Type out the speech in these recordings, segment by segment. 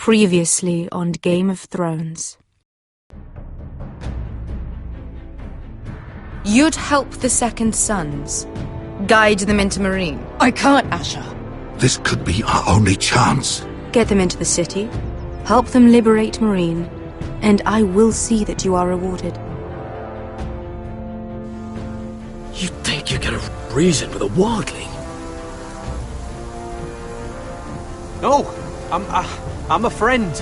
Previously on Game of Thrones. You'd help the Second Sons. Guide them into Marine. I can't, Asha. This could be our only chance. Get them into the city, help them liberate Marine, and I will see that you are rewarded. You think you're gonna reason with a wildling? No, I'm a friend.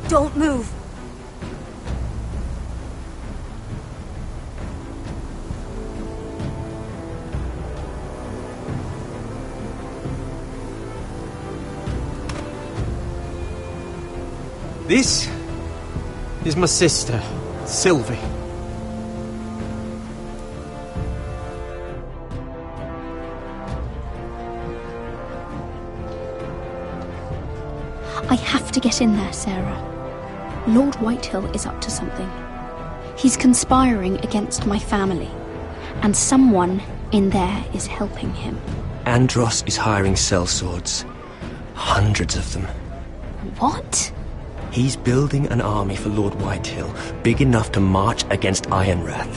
Don't move. This is my sister, Sylvie. I have to get in there, Sarah. Lord Whitehill is up to something. He's conspiring against my family, and someone in there is helping him. Andros is hiring sellswords. Hundreds of them. What? He's building an army for Lord Whitehill, big enough to march against Ironrath.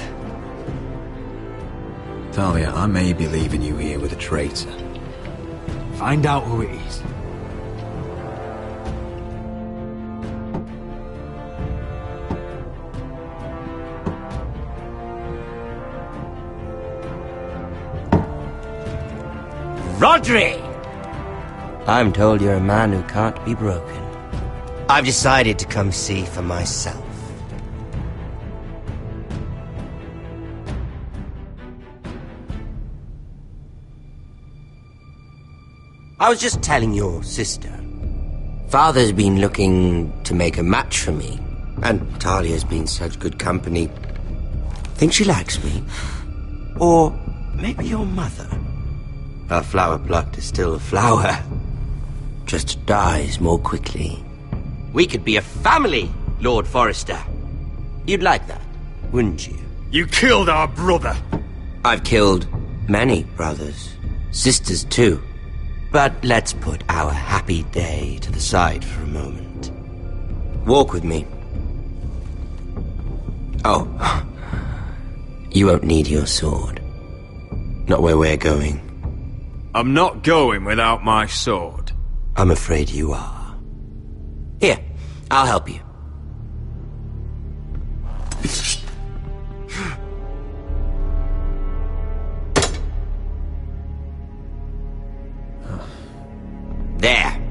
Talia, I may be leaving you here with a traitor. Find out who it is. Rodri! I'm told you're a man who can't be broken. I've decided to come see for myself. I was just telling your sister. Father's been looking to make a match for me, and Talia's been such good company. Think she likes me? Or maybe your mother? A flower plucked is still a flower. Just dies more quickly. We could be a family, Lord Forrester. You'd like that, wouldn't you? You killed our brother. I've killed many brothers. Sisters, too. But let's put our happy day to the side for a moment. Walk with me. Oh. You won't need your sword. Not where we're going. I'm not going without my sword. I'm afraid you are. Here, I'll help you. There.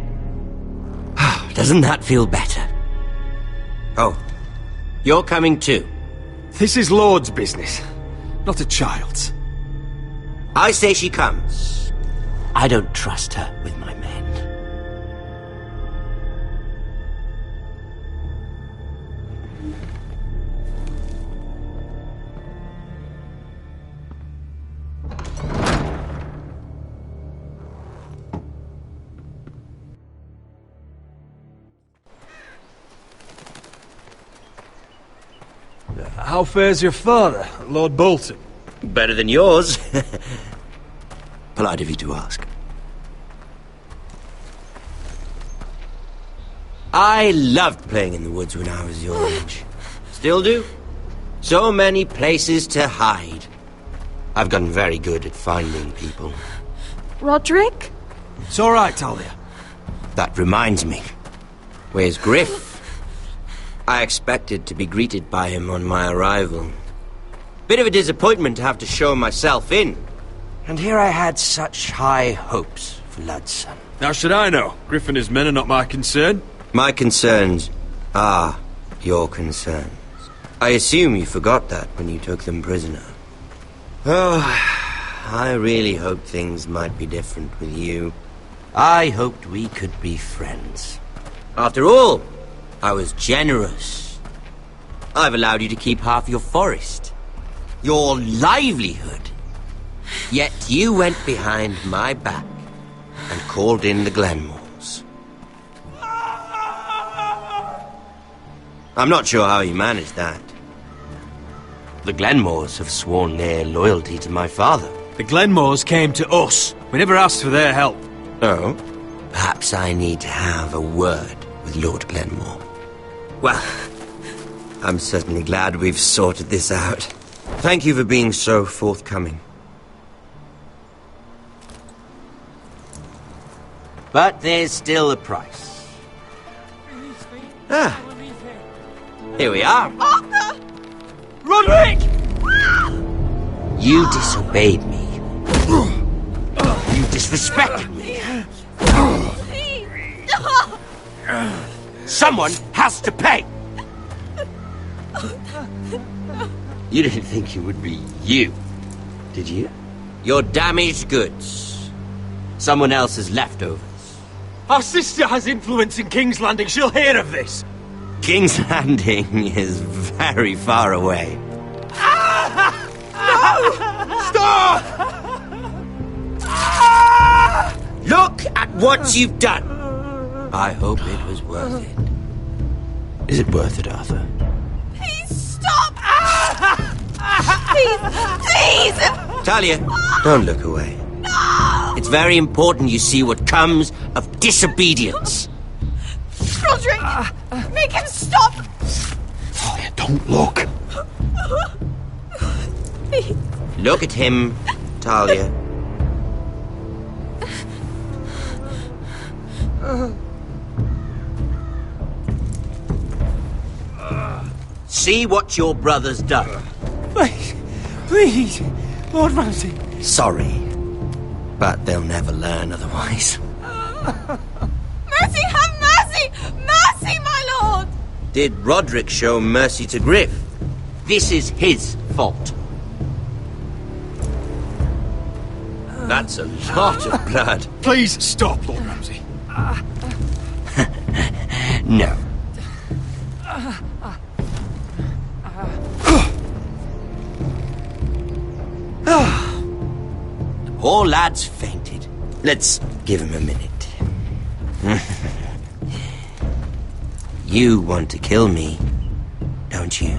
Doesn't that feel better? Oh, you're coming too. This is Lord's business, not a child's. I say she comes. I don't trust her with my men. How fares your father, Lord Bolton? Better than yours. Polite of you to ask. I loved playing in the woods when I was your age. Still do. So many places to hide. I've gotten very good at finding people. Roderick? It's all right, Talia. That reminds me. Where's Griff? I expected to be greeted by him on my arrival. Bit of a disappointment to have to show myself in. And here I had such high hopes for Ludson. How should I know? Griff and his men are not my concern. My concerns are your concerns. I assume you forgot that when you took them prisoner. Oh, I really hoped things might be different with you. I hoped we could be friends. After all, I was generous. I've allowed you to keep half your forest, your livelihood. Yet you went behind my back and called in the Glenmores. I'm not sure how you managed that. The Glenmores have sworn their loyalty to my father. The Glenmores came to us. We never asked for their help. Oh? Perhaps I need to have a word with Lord Glenmore. Well, I'm certainly glad we've sorted this out. Thank you for being so forthcoming. But there's still a price. Ah. Here we are. Arthur! Roderick! You disobeyed me. You disrespected me. Someone has to pay! You didn't think it would be you, did you? Your damaged goods. Someone else's leftovers. Our sister has influence in King's Landing. She'll hear of this. King's Landing is very far away. Stop! Look at what you've done! I hope it was worth it. Is it worth it, Arthur? Please stop! Please! Talia, don't look away. No! It's very important you see what comes of disobedience. Roderick! Make him stop! Talia, don't look. Please. Look at him, Talia. See what your brother's done. Please, Lord Ramsay. Sorry, but they'll never learn otherwise. Mercy, have mercy! Mercy, my lord! Did Roderick show mercy to Griff? This is his fault. That's a lot of blood. Please stop, Lord Ramsay. No. The poor lad's fainted. Let's give him a minute. You want to kill me, don't you?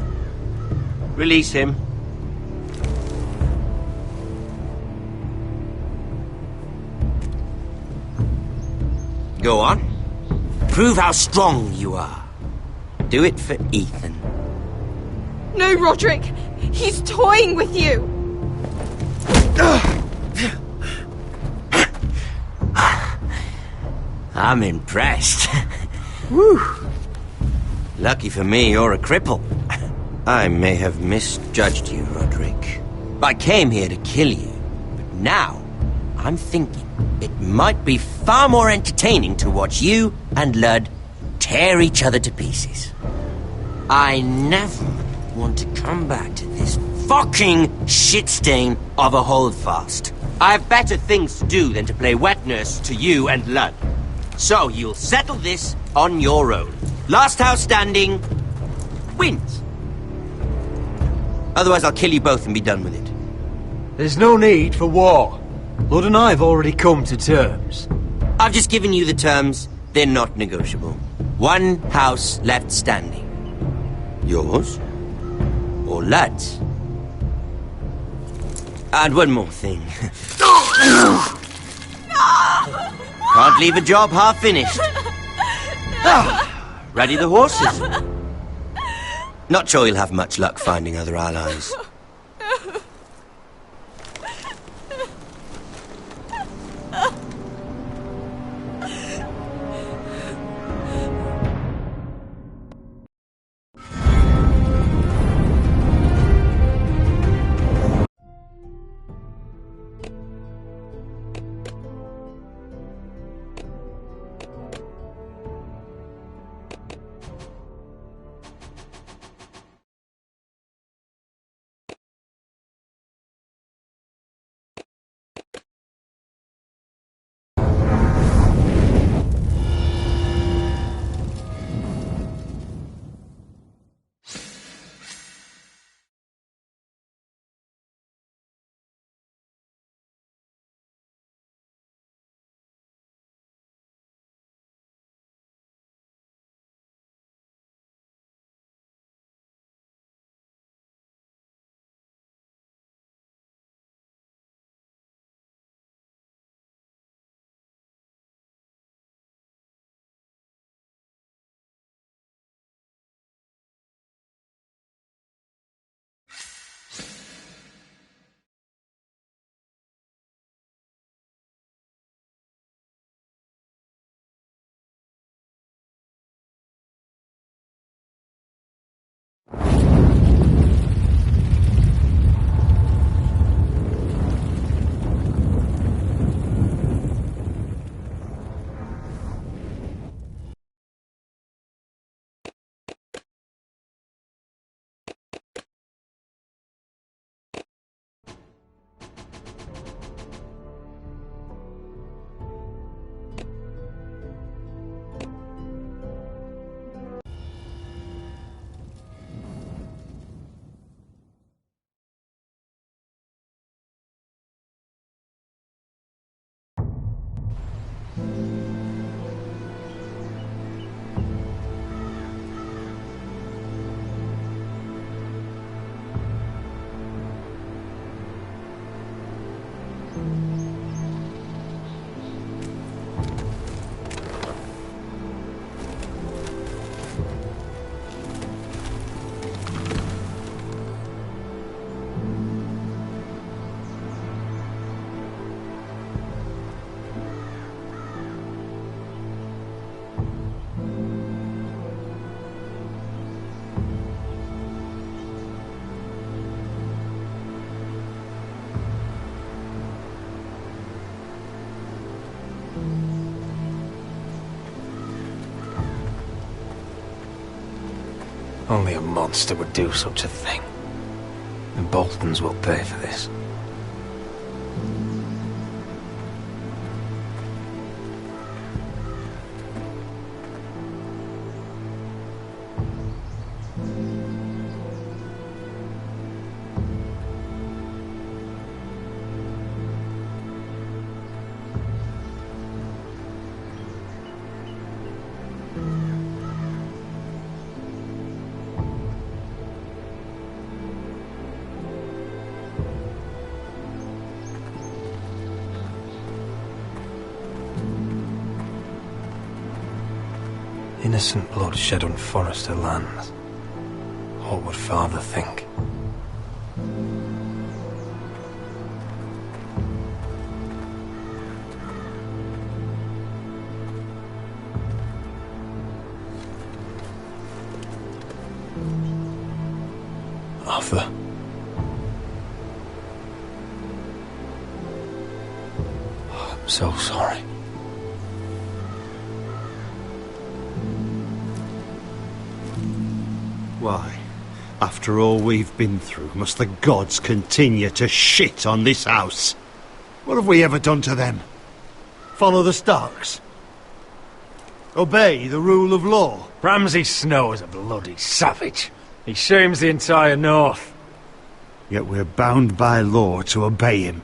Release him. Go on. Prove how strong you are. Do it for Ethan. No, Roderick! He's toying with you! I'm impressed. Whew. Lucky for me, you're a cripple. I may have misjudged you, Roderick. I came here to kill you, but now I'm thinking it might be far more entertaining to watch you and Ludd tear each other to pieces. I never want to come back to this fucking shit stain of a holdfast. I have better things to do than to play wet nurse to you and Ludd. So you'll settle this on your own. Last house standing wins. Otherwise I'll kill you both and be done with it. There's no need for war. Lord and I have already come to terms. I've just given you the terms. They're not negotiable. One house left standing. Yours or Ludd's. And one more thing. Can't leave a job half finished. Ready the horses? Not sure you'll have much luck finding other allies. Only a monster would do such a thing. The Boltons will pay for this. Innocent blood shed on Forester lands. What would Father think? Arthur. Oh, I'm so sorry. Why, after all we've been through, must the gods continue to shit on this house? What have we ever done to them? Follow the Starks? Obey the rule of law? Ramsay Snow is a bloody savage. He shames the entire North. Yet we're bound by law to obey him.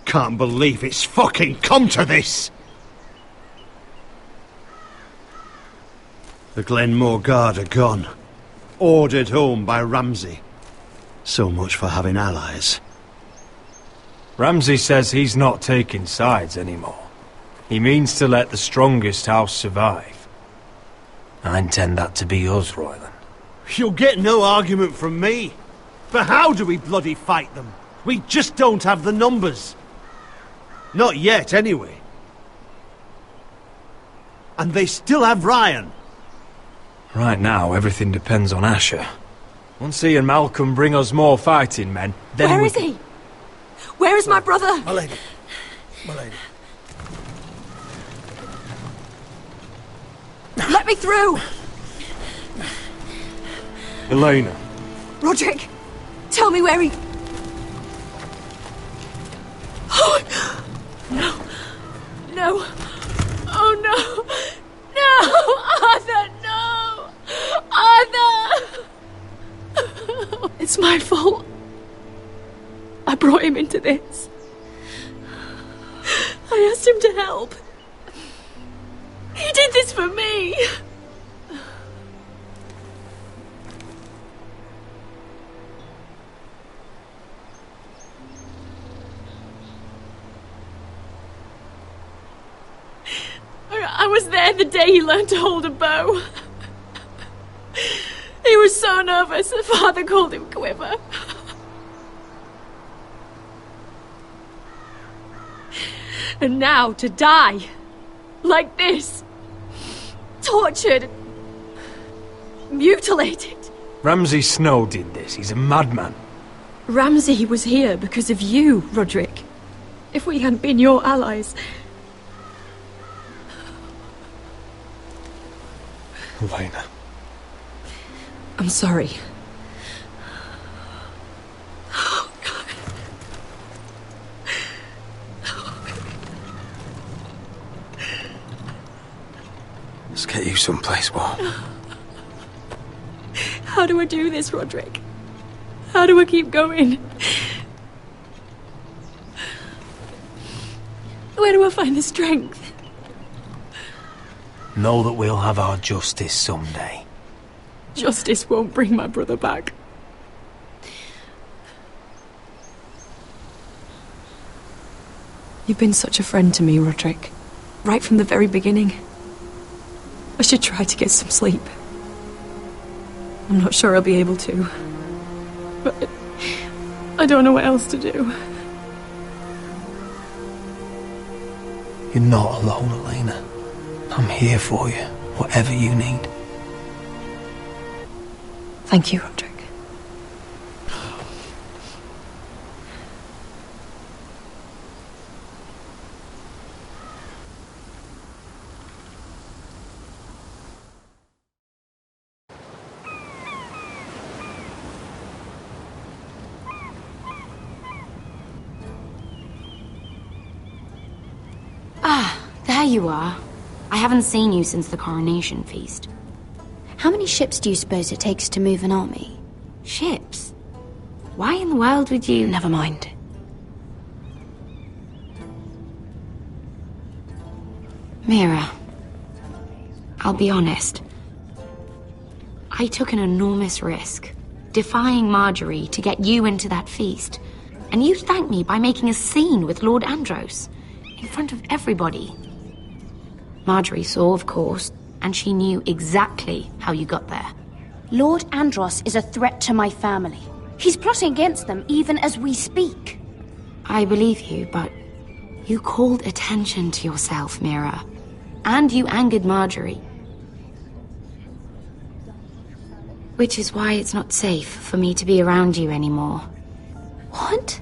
Can't believe it's fucking come to this! The Glenmore Guard are gone. Ordered home by Ramsay. So much for having allies. Ramsay says he's not taking sides anymore. He means to let the strongest house survive. I intend that to be us, Royland. You'll get no argument from me. But how do we bloody fight them? We just don't have the numbers. Not yet, anyway. And they still have Ryan. Right now, everything depends on Asher. Once he and Malcolm bring us more fighting men, then Where is he? Where is my brother? My lady. My lady. Let me through! Elena. Roderick, tell me where he... Oh, no. No. Oh, no. No! Arthur, no! Arthur! It's my fault. I brought him into this. I asked him to help. He did this for me. I was there the day he learned to hold a bow. He was so nervous that Father called him Quiver. And now to die. Like this. Tortured. Mutilated. Ramsay Snow did this. He's a madman. Ramsay was here because of you, Roderick. If we hadn't been your allies... Elena. I'm sorry. Oh, God. Let's get you someplace warm. How do I do this, Roderick? How do I keep going? Where do I find the strength? Know that we'll have our justice someday. Justice won't bring my brother back. You've been such a friend to me, Roderick. Right from the very beginning. I should try to get some sleep. I'm not sure I'll be able to. But I don't know what else to do. You're not alone, Elena. I'm here for you, whatever you need. Thank you, Roderick. There you are. I haven't seen you since the coronation feast. How many ships do you suppose it takes to move an army? Ships? Why in the world would you... Never mind. Mira, I'll be honest. I took an enormous risk, defying Marjorie to get you into that feast. And you thanked me by making a scene with Lord Andros, in front of everybody. Marjorie saw, of course, and she knew exactly how you got there. Lord Andros is a threat to my family. He's plotting against them even as we speak. I believe you, but you called attention to yourself, Mira. And you angered Marjorie. Which is why it's not safe for me to be around you anymore. What?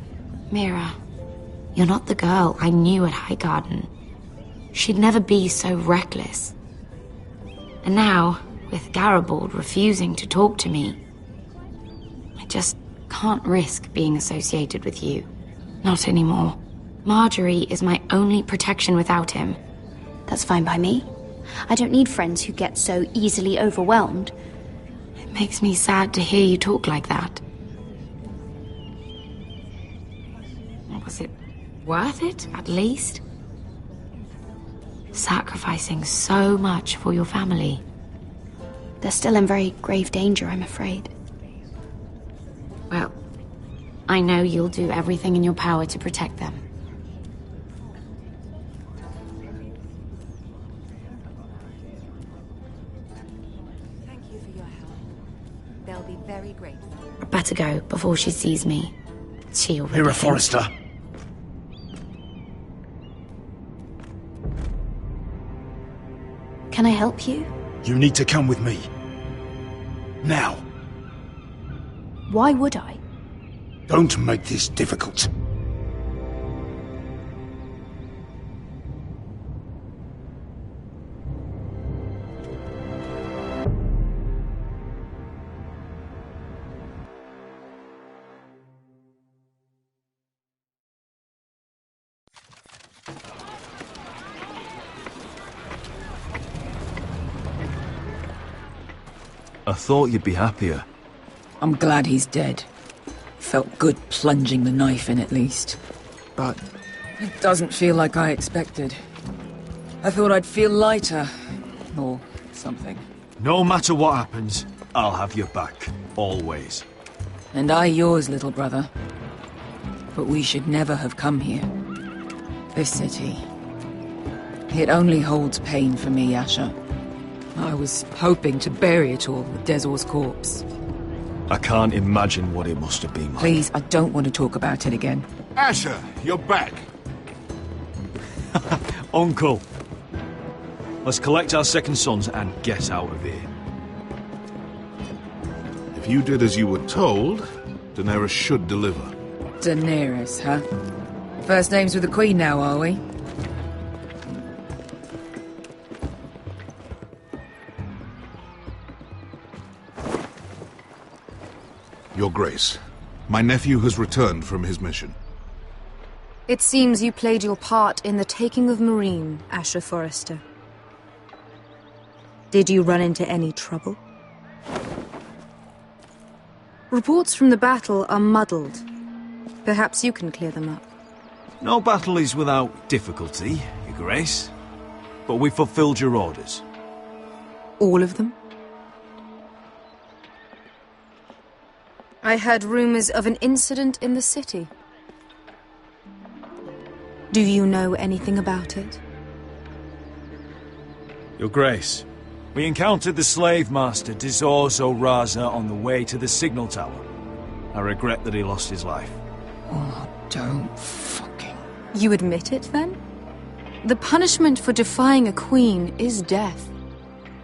Mira, you're not the girl I knew at Highgarden. She'd never be so reckless. And now, with Garibald refusing to talk to me, I just can't risk being associated with you. Not anymore. Marjorie is my only protection without him. That's fine by me. I don't need friends who get so easily overwhelmed. It makes me sad to hear you talk like that. Was it worth it, at least? Sacrificing so much for your family. They're still in very grave danger, I'm afraid. Well, I know you'll do everything in your power to protect them. Thank you for your help. They'll be very grateful. I better go before she sees me. She already Mira thinks- Forrester. Can I help you? You need to come with me. Now. Why would I? Don't make this difficult. I thought you'd be happier. I'm glad he's dead. Felt good plunging the knife in at least. But it doesn't feel like I expected. I thought I'd feel lighter. Or something. No matter what happens, I'll have your back. Always. And I yours, little brother. But we should never have come here. This city. It only holds pain for me, Asher. I was hoping to bury it all with Dezor's corpse. I can't imagine what it must have been like. Please, I don't want to talk about it again. Asher, you're back. Uncle. Let's collect our second sons and get out of here. If you did as you were told, Daenerys should deliver. Daenerys, huh? First names with the Queen now, are we? Your Grace, my nephew has returned from his mission. It seems you played your part in the taking of Marine, Asher Forrester. Did you run into any trouble? Reports from the battle are muddled. Perhaps you can clear them up. No battle is without difficulty, Your Grace. But we fulfilled your orders. All of them? I heard rumors of an incident in the city. Do you know anything about it? Your Grace, we encountered the slave master Dizorz Raza on the way to the signal tower. I regret that he lost his life. Oh, don't fucking... You admit it, then? The punishment for defying a queen is death.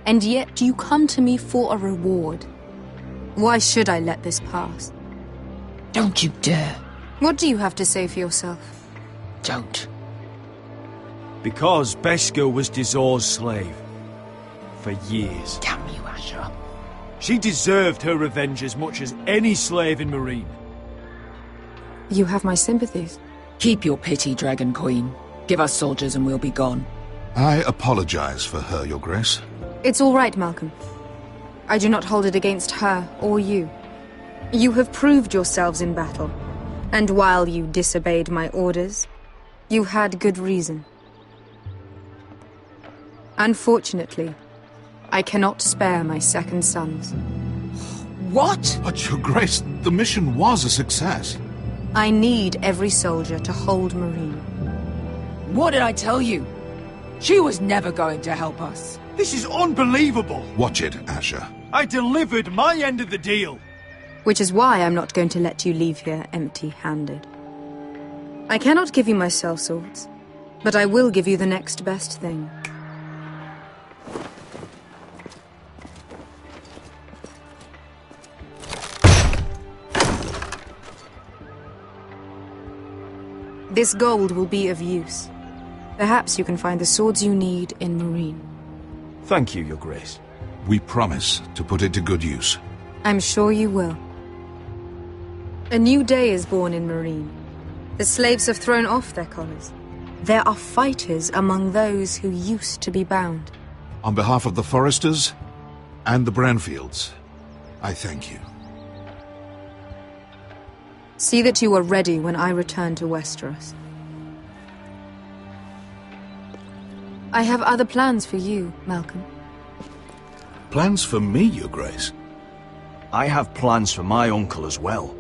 And yet you come to me for a reward. Why should I let this pass? Don't you dare. What do you have to say for yourself? Don't. Because Beskha was Dizorz's slave. For years. Damn you, Asher. She deserved her revenge as much as any slave in Marine. You have my sympathies. Keep your pity, Dragon Queen. Give us soldiers and we'll be gone. I apologize for her, Your Grace. It's all right, Malcolm. I do not hold it against her or you. You have proved yourselves in battle, and while you disobeyed my orders, you had good reason. Unfortunately, I cannot spare my second sons. What? But, Your Grace, the mission was a success. I need every soldier to hold Marine. What did I tell you? She was never going to help us. This is unbelievable! Watch it, Asher. I delivered my end of the deal! Which is why I'm not going to let you leave here empty-handed. I cannot give you my sellswords, but I will give you the next best thing. This gold will be of use. Perhaps you can find the swords you need in Marine. Thank you, Your Grace. We promise to put it to good use. I'm sure you will. A new day is born in Marine. The slaves have thrown off their collars. There are fighters among those who used to be bound. On behalf of the Foresters and the Branfields, I thank you. See that you are ready when I return to Westeros. I have other plans for you, Malcolm. Plans for me, Your Grace? I have plans for my uncle as well.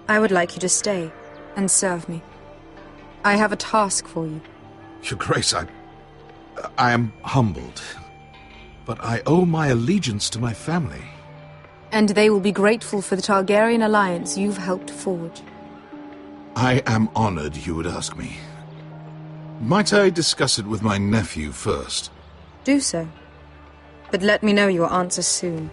I would like you to stay and serve me. I have a task for you. Your Grace, I am humbled, but I owe my allegiance to my family. And they will be grateful for the Targaryen alliance you've helped forge. I am honored you would ask me. Might I discuss it with my nephew first? Do so. But let me know your answer soon.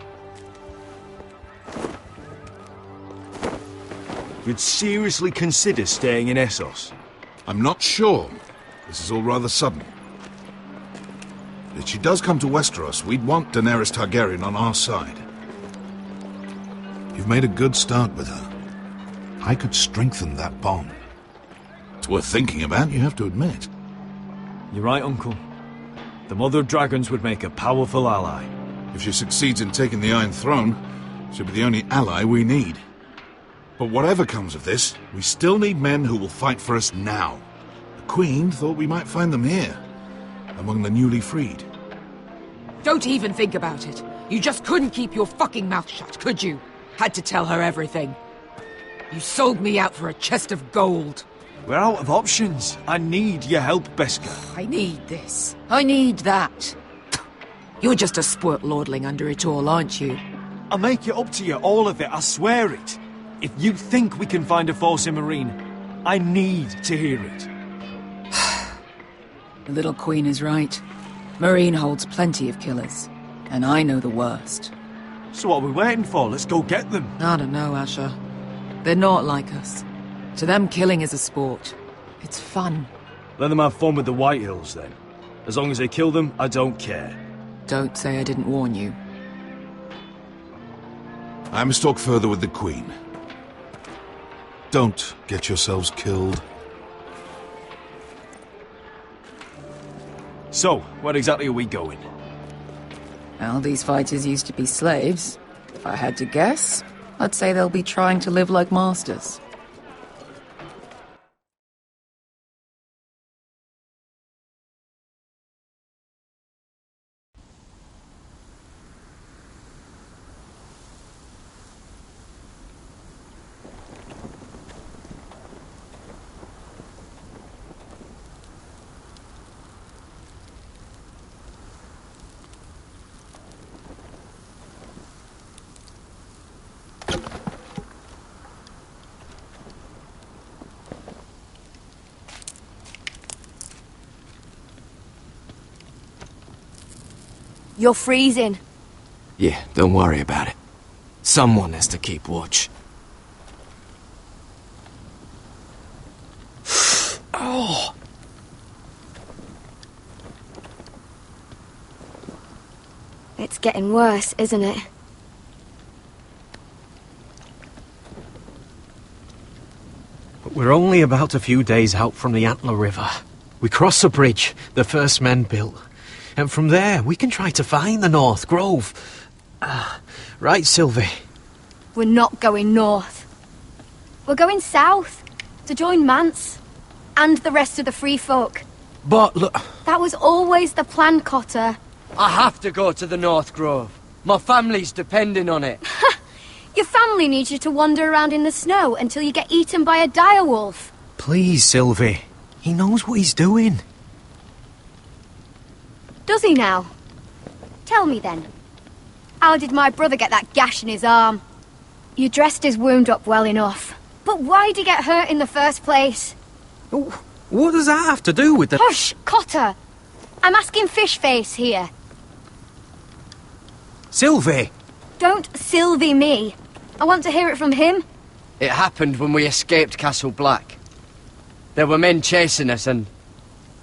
You'd seriously consider staying in Essos? I'm not sure. This is all rather sudden. If she does come to Westeros, we'd want Daenerys Targaryen on our side. You've made a good start with her. I could strengthen that bond. It's worth thinking about, you have to admit. You're right, Uncle. The Mother of Dragons would make a powerful ally. If she succeeds in taking the Iron Throne, she'll be the only ally we need. But whatever comes of this, we still need men who will fight for us now. The Queen thought we might find them here, among the newly freed. Don't even think about it. You just couldn't keep your fucking mouth shut, could you? Had to tell her everything. You sold me out for a chest of gold. We're out of options. I need your help, Beskha. I need this. I need that. You're just a spoilt lordling under it all, aren't you? I'll make it up to you, all of it, I swear it. If you think we can find a force in Marine, I need to hear it. The little queen is right. Marine holds plenty of killers, and I know the worst. So what are we waiting for? Let's go get them. I don't know, Asher. They're not like us. To them, killing is a sport. It's fun. Let them have fun with the White Hills, then. As long as they kill them, I don't care. Don't say I didn't warn you. I must talk further with the Queen. Don't get yourselves killed. So, where exactly are we going? Well, these fighters used to be slaves. If I had to guess, I'd say they'll be trying to live like masters. You're freezing. Yeah, don't worry about it. Someone has to keep watch. Oh. It's getting worse, isn't it? But we're only about a few days out from the Antler River. We cross a bridge the first men built. And from there, we can try to find the North Grove. Right, Sylvie? We're not going north. We're going south to join Mance and the rest of the free folk. But look... That was always the plan, Cotter. I have to go to the North Grove. My family's depending on it. Your family needs you to wander around in the snow until you get eaten by a direwolf. Please, Sylvie. He knows what he's doing. Does he now? Tell me then. How did my brother get that gash in his arm? You dressed his wound up well enough. But why'd he get hurt in the first place? What does that have to do with the... Hush, Cotter! I'm asking Fishface here. Sylvie! Don't Sylvie me. I want to hear it from him. It happened when we escaped Castle Black. There were men chasing us and...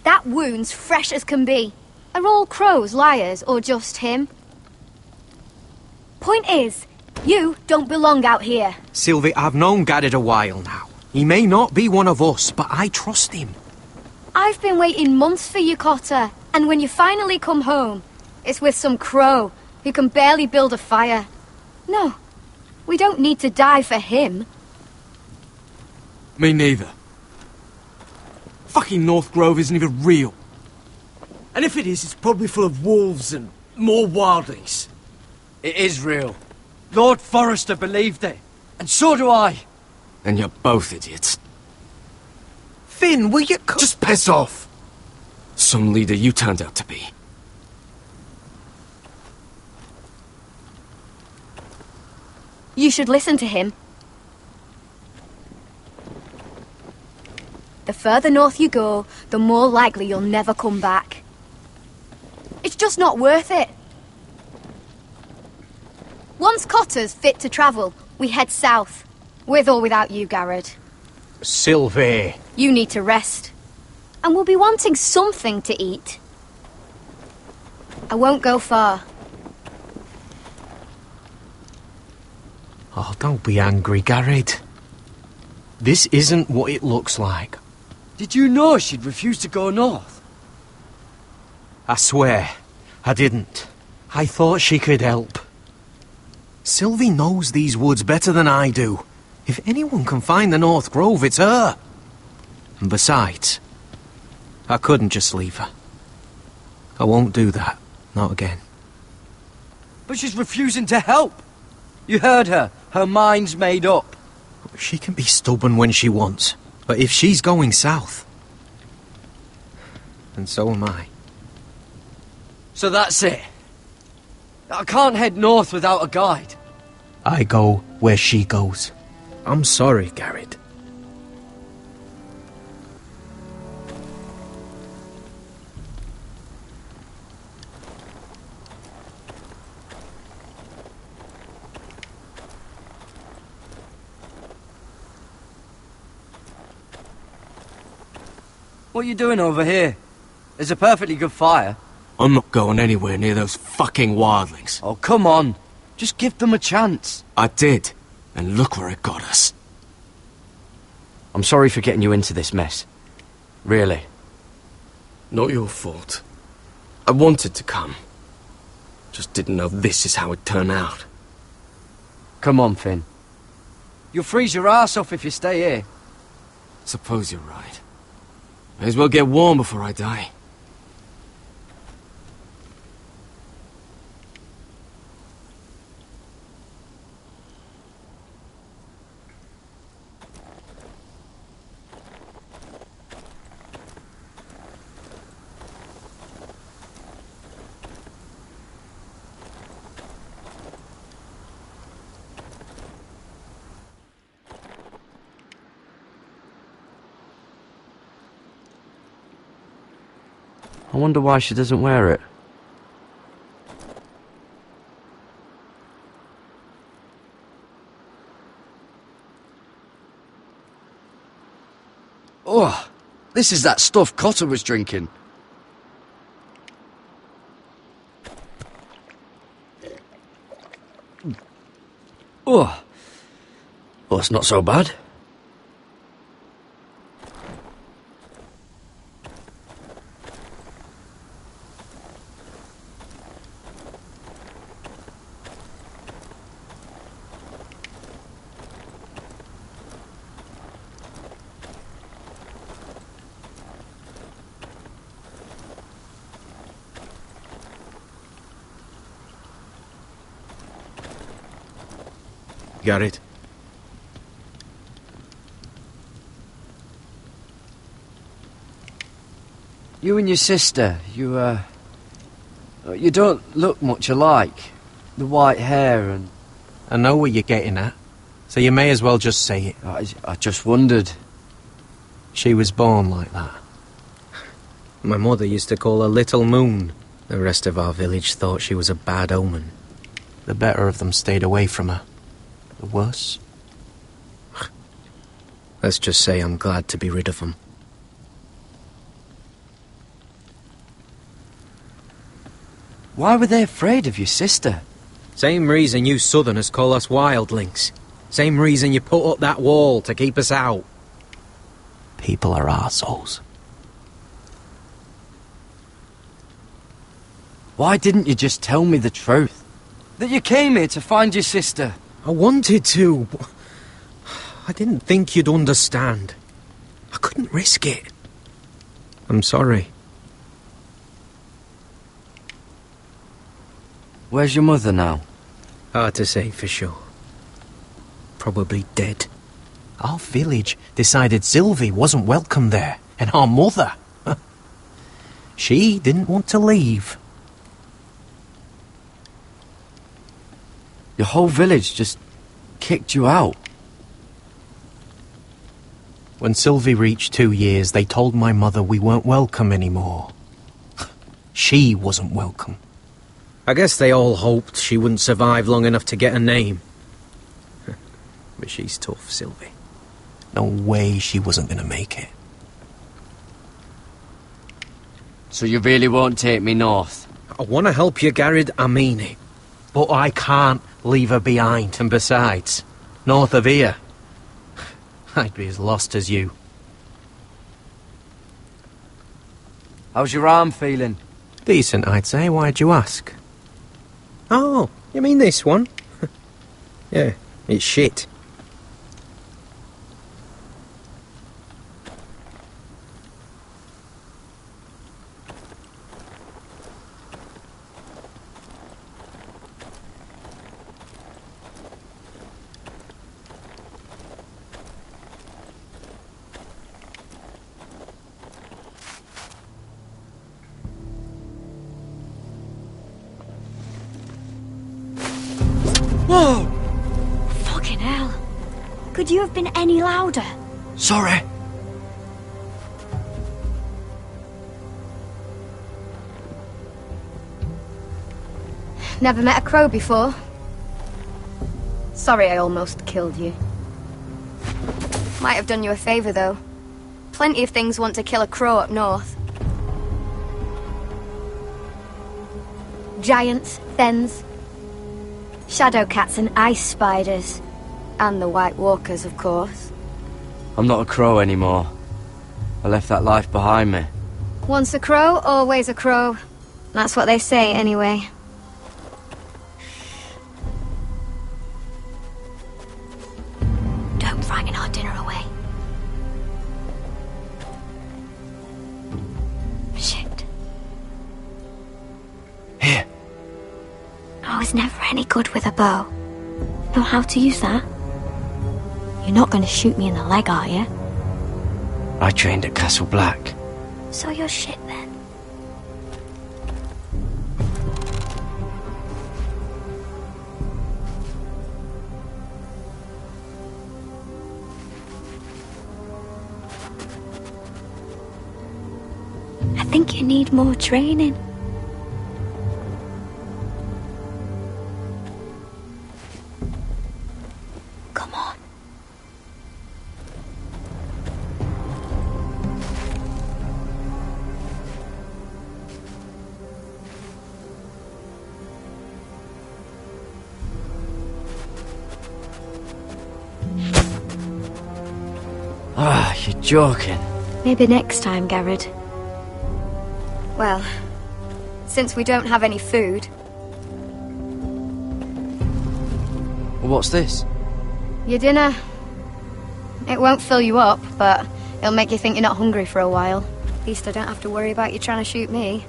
That wound's fresh as can be. Are all crows liars, or just him? Point is, you don't belong out here. Sylvie, I've known Garrett a while now. He may not be one of us, but I trust him. I've been waiting months for you, Cotter. And when you finally come home, it's with some crow who can barely build a fire. No, we don't need to die for him. Me neither. Fucking North Grove isn't even real. And if it is, it's probably full of wolves and more wildlings. It is real. Lord Forrester believed it. And so do I. And you're both idiots. Finn, will you... Just piss off! Some leader you turned out to be. You should listen to him. The further north you go, the more likely you'll never come back. It's just not worth it. Once Cotter's fit to travel, we head south. With or without you, Garrett. Sylvie. You need to rest. And we'll be wanting something to eat. I won't go far. Oh, don't be angry, Garrett. This isn't what it looks like. Did you know she'd refused to go north? I swear, I didn't. I thought she could help. Sylvie knows these woods better than I do. If anyone can find the North Grove, it's her. And besides, I couldn't just leave her. I won't do that. Not again. But she's refusing to help. You heard her. Her mind's made up. She can be stubborn when she wants. But if she's going south, then so am I. So that's it. I can't head north without a guide. I go where she goes. I'm sorry, Garrett. What are you doing over here? There's a perfectly good fire. I'm not going anywhere near those fucking wildlings. Oh, come on. Just give them a chance. I did, and look where it got us. I'm sorry for getting you into this mess. Really. Not your fault. I wanted to come. Just didn't know this is how it'd turn out. Come on, Finn. You'll freeze your ass off if you stay here. Suppose you're right. May as well get warm before I die. I wonder why she doesn't wear it. Oh, this is that stuff Cotter was drinking. Oh, well, it's not so bad. Got it. You and your sister, you don't look much alike. The white hair and... I know what you're getting at, so you may as well just say it. I just wondered. She was born like that. My mother used to call her Little Moon. The rest of our village thought she was a bad omen. The better of them stayed away from her. The worse? Let's just say I'm glad to be rid of them. Why were they afraid of your sister? Same reason you Southerners call us wildlings. Same reason you put up that wall to keep us out. People are arseholes. Why didn't you just tell me the truth? That you came here to find your sister? I wanted to. I didn't think you'd understand. I couldn't risk it. I'm sorry. Where's your mother now? Hard to say for sure. Probably dead. Our village decided Sylvie wasn't welcome there, and our mother. She didn't want to leave. Your whole village just kicked you out. When Sylvie reached 2 years, they told my mother we weren't welcome anymore. She wasn't welcome. I guess they all hoped she wouldn't survive long enough to get a name. But she's tough, Sylvie. No way she wasn't going to make it. So you really won't take me north? I want to help you, Garrett, I mean it. But I can't leave her behind. And besides, north of here, I'd be as lost as you. How's your arm feeling? Decent, I'd say. Why'd you ask? Oh, you mean this one? Yeah, it's shit. Whoa! Fucking hell. Could you have been any louder? Sorry. Never met a crow before. Sorry I almost killed you. Might have done you a favour, though. Plenty of things want to kill a crow up north. Giants, thens, shadow cats and ice spiders. And the White Walkers, of course. I'm not a crow anymore. I left that life behind me. Once a crow, always a crow. That's what they say, anyway. Don't frighten our dinner away. Shit. Here. I was never any good with a bow. Know how to use that? You're not going to shoot me in the leg, are you? I trained at Castle Black. So you're shit then. I think you need more training. Come on. Ah, you're joking. Maybe next time, Garrett. Well, since we don't have any food... What's this? Your dinner. It won't fill you up, but it'll make you think you're not hungry for a while. At least I don't have to worry about you trying to shoot me.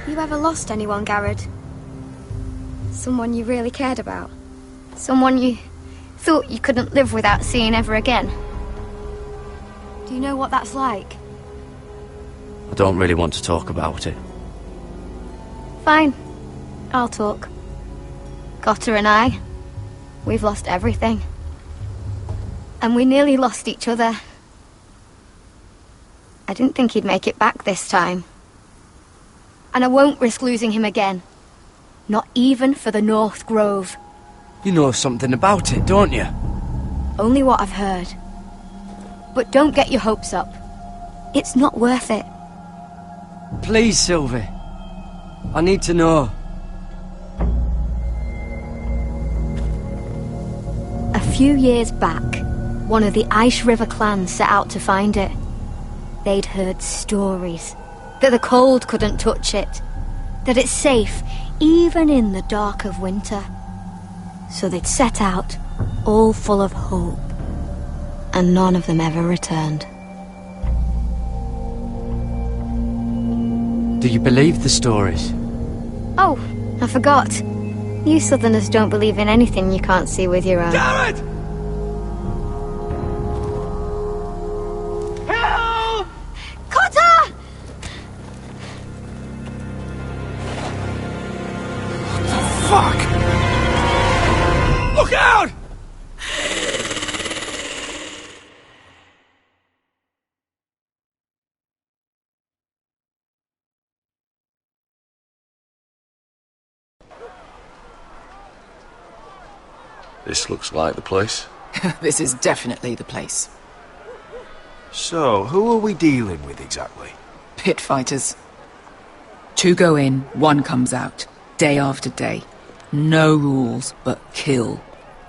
You ever lost anyone, Garrett? Someone you really cared about? Someone you thought you couldn't live without seeing ever again? Do you know what that's like? I don't really want to talk about it. Fine. I'll talk. Cotter and I, we've lost everything. And we nearly lost each other. I didn't think he'd make it back this time. And I won't risk losing him again. Not even for the North Grove. You know something about it, don't you? Only what I've heard. But don't get your hopes up. It's not worth it. Please, Sylvie. I need to know. A few years back, one of the Ice River clans set out to find it. They'd heard stories. That the cold couldn't touch it. That it's safe, even in the dark of winter. So they'd set out, all full of hope. And none of them ever returned. Do you believe the stories? Oh, I forgot. You Southerners don't believe in anything you can't see with your own. Garrett! Help! Cotter! Fuck! Look out! This looks like the place. This is definitely the place. So, who are we dealing with exactly? Pit fighters. 2 go in, 1 comes out. Day after day. No rules, but kill.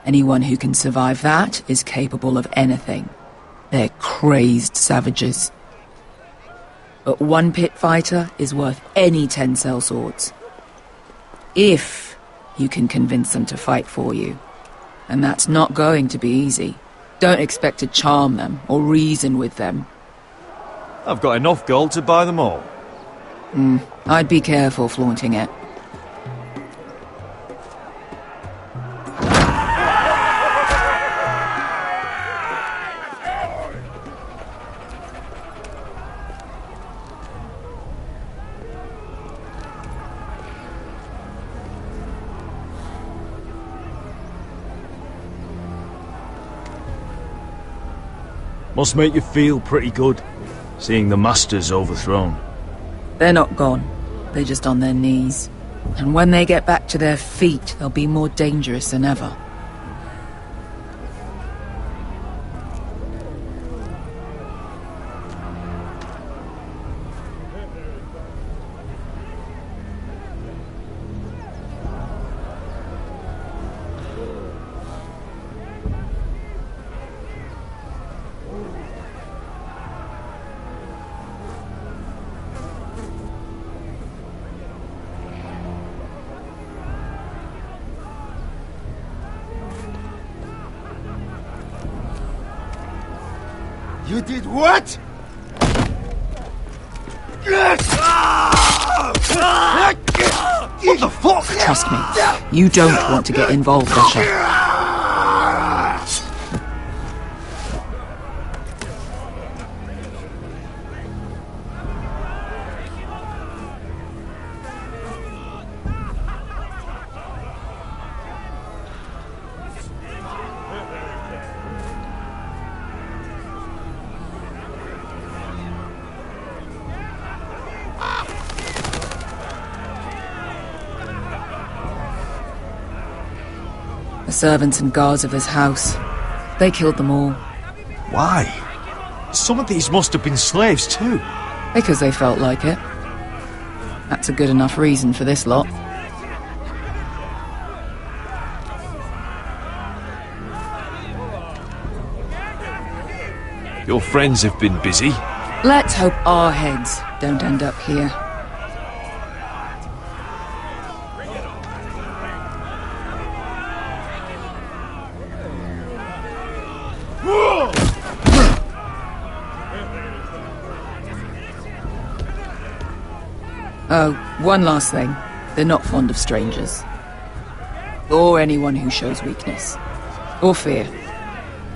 Anyone who can survive that is capable of anything. They're crazed savages. But 1 pit fighter is worth any 10 sellswords. If you can convince them to fight for you. And that's not going to be easy. Don't expect to charm them or reason with them. I've got enough gold to buy them all. I'd be careful flaunting it. Must make you feel pretty good, seeing the masters overthrown. They're not gone. They're just on their knees. And when they get back to their feet, they'll be more dangerous than ever. You did what? What the fuck? Trust me, you don't want to get involved, Asher. The servants and guards of his house. They killed them all. Why? Some of these must have been slaves too. Because they felt like it. That's a good enough reason for this lot. Your friends have been busy. Let's hope our heads don't end up here. Oh, one last thing. They're not fond of strangers. Or anyone who shows weakness. Or fear.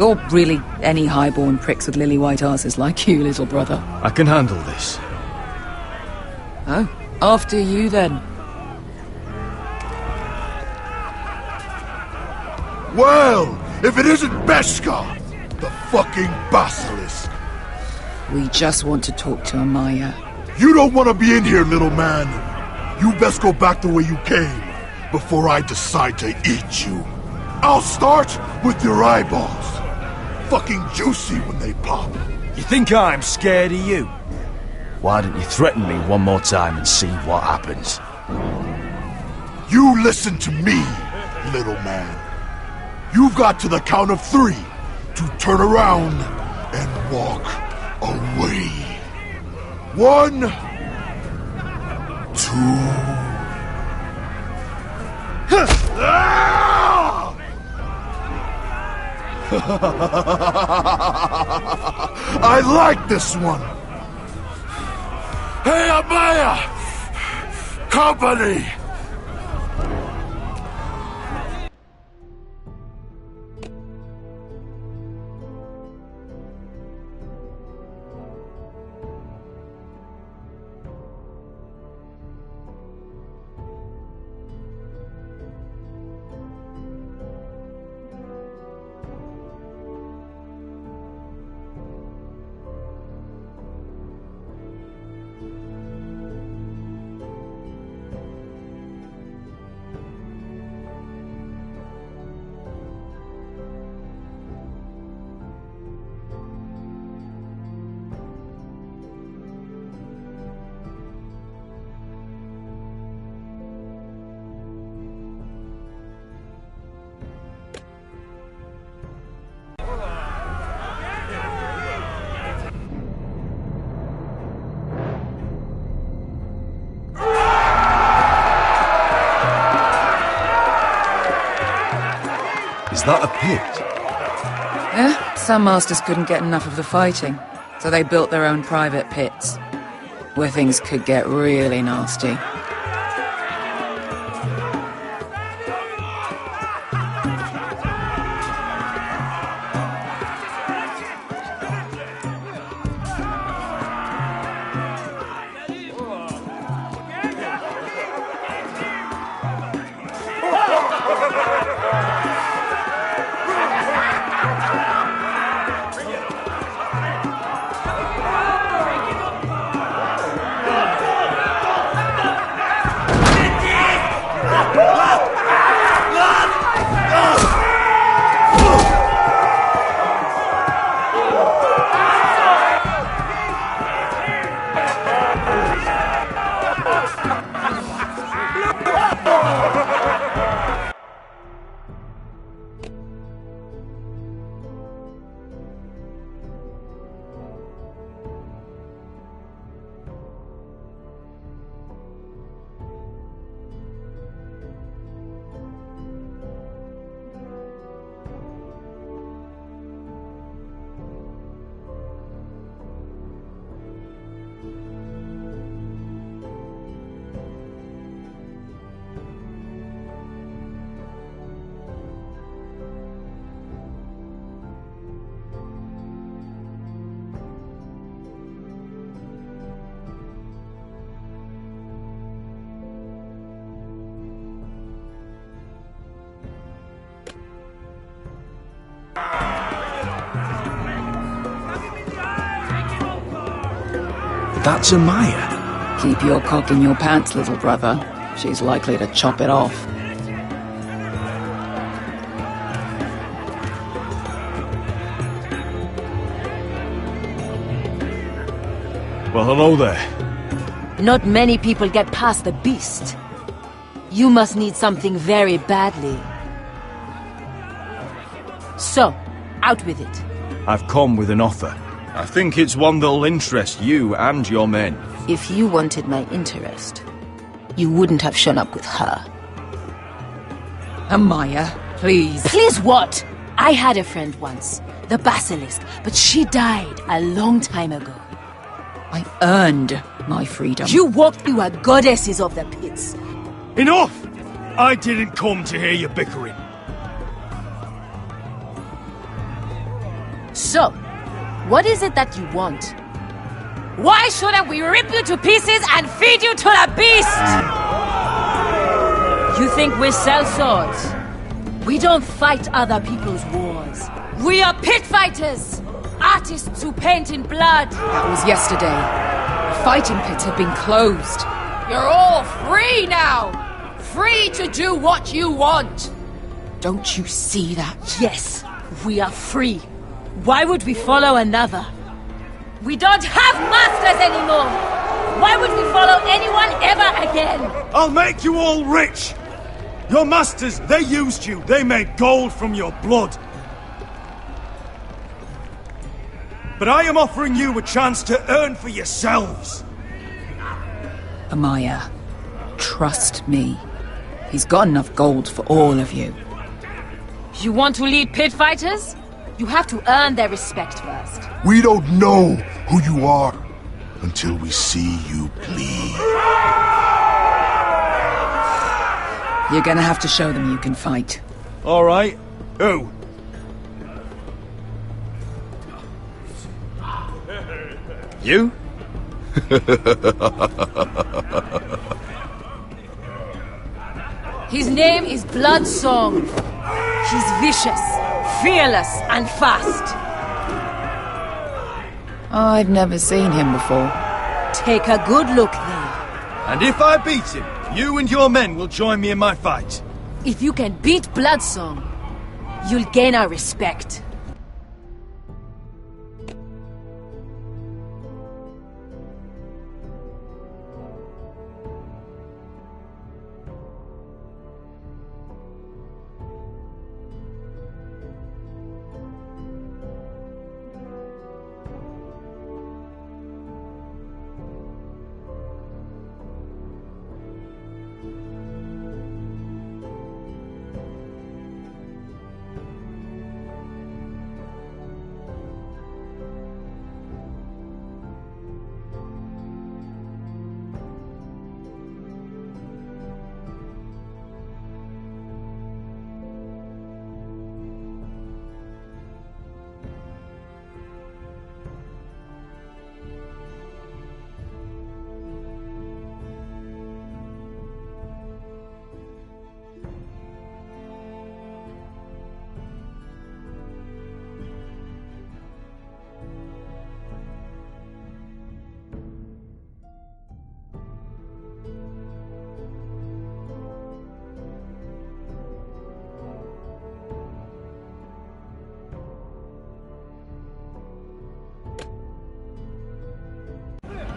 Or really any highborn pricks with lily-white asses like you, little brother. I can handle this. Oh, after you then. Well, if it isn't Beshka, the fucking basilisk. We just want to talk to Amaya. You don't want to be in here, little man. You best go back the way you came, before I decide to eat you. I'll start with your eyeballs. Fucking juicy when they pop. You think I'm scared of you? Why don't you threaten me one more time and see what happens? You listen to me, little man. You've got to the count of 3 to turn around and walk away. 1, 2... I like this one. Hey, Amaya! Company! Is that a pit? Yeah, some masters couldn't get enough of the fighting, so they built their own private pits, where things could get really nasty. That's Amaya. Keep your cock in your pants, little brother. She's likely to chop it off. Well, hello there. Not many people get past the beast. You must need something very badly. So, out with it. I've come with an offer. I think it's one that'll interest you and your men. If you wanted my interest, you wouldn't have shown up with her. Amaya, please. Please what? I had a friend once, the Basilisk, but she died a long time ago. I earned my freedom. You walked through a goddesses of the pits. Enough! I didn't come to hear you bickering. So, what is it that you want? Why shouldn't we rip you to pieces and feed you to the beast? You think we sell swords? We don't fight other people's wars. We are pit fighters! Artists who paint in blood! That was yesterday. The fighting pits have been closed. You're all free now! Free to do what you want! Don't you see that? Yes, we are free. Why would we follow another? We don't have masters anymore! Why would we follow anyone ever again? I'll make you all rich! Your masters, they used you. They made gold from your blood. But I am offering you a chance to earn for yourselves. Amaya, trust me. He's got enough gold for all of you. You want to lead pit fighters? You have to earn their respect first. We don't know who you are until we see you bleed. You're gonna have to show them you can fight. All right. Who? You? His name is Bloodsong. He's vicious, fearless, and fast. I've never seen him before. Take a good look then. And if I beat him, you and your men will join me in my fight. If you can beat Bloodsong, you'll gain our respect.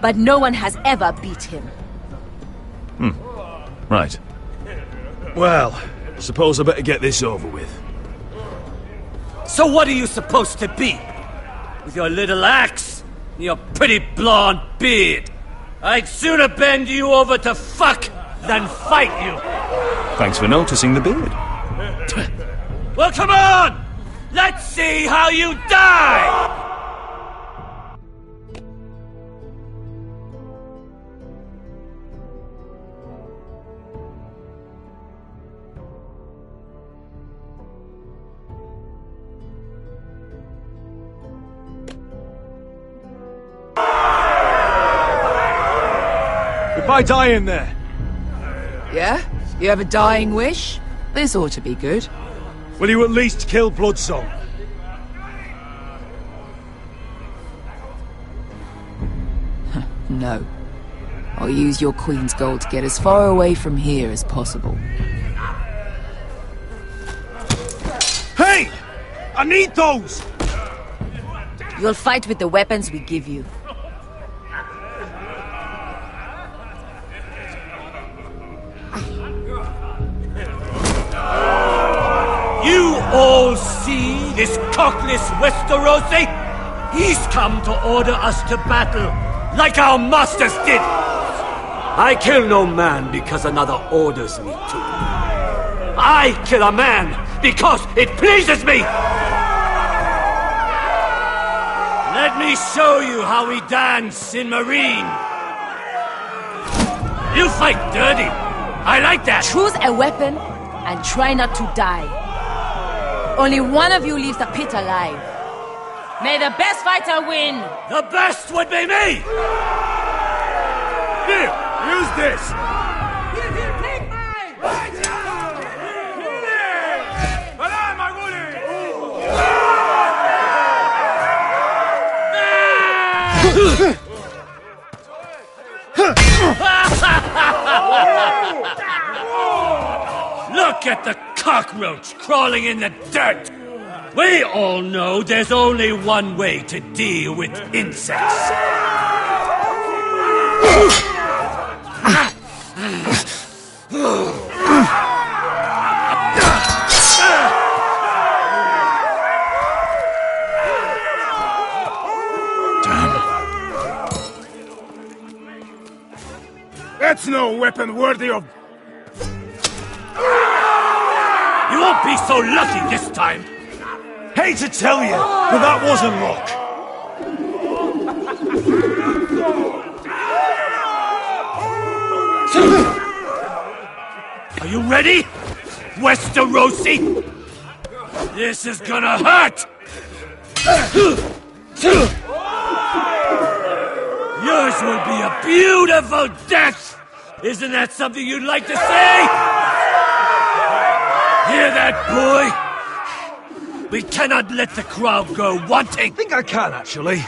But no one has ever beat him. Right. Well, suppose I better get this over with. So what are you supposed to be? With your little axe and your pretty blonde beard? I'd sooner bend you over to fuck than fight you. Thanks for noticing the beard. Well, come on! Let's see how you die! If I die in there, Yeah? You have a dying wish? This ought to be good. will you at least kill Bloodsong? No. I'll use your queen's gold to get as far away from here as possible. Hey! I need those! You'll fight with the weapons we give you. You all see this cockless Westerosi? He's come to order us to battle, like our masters did. I kill no man because another orders me to. I kill a man because it pleases me! Let me show you how we dance in Marine. You fight dirty. I like that. Choose a weapon and try not to die. Only one of you leaves the pit alive. May the best fighter win. The best would be me! Here, use this. Look at the cockroach crawling in the dirt! We all know there's only one way to deal with insects. That's no weapon worthy of... You won't be so lucky this time. Hate to tell you, but that wasn't luck. Are you ready, Westerosi? This is gonna hurt! Yours will be a beautiful death! Isn't that something you'd like to say? Hear that, boy? We cannot let the crowd go wanting! I think I can, actually.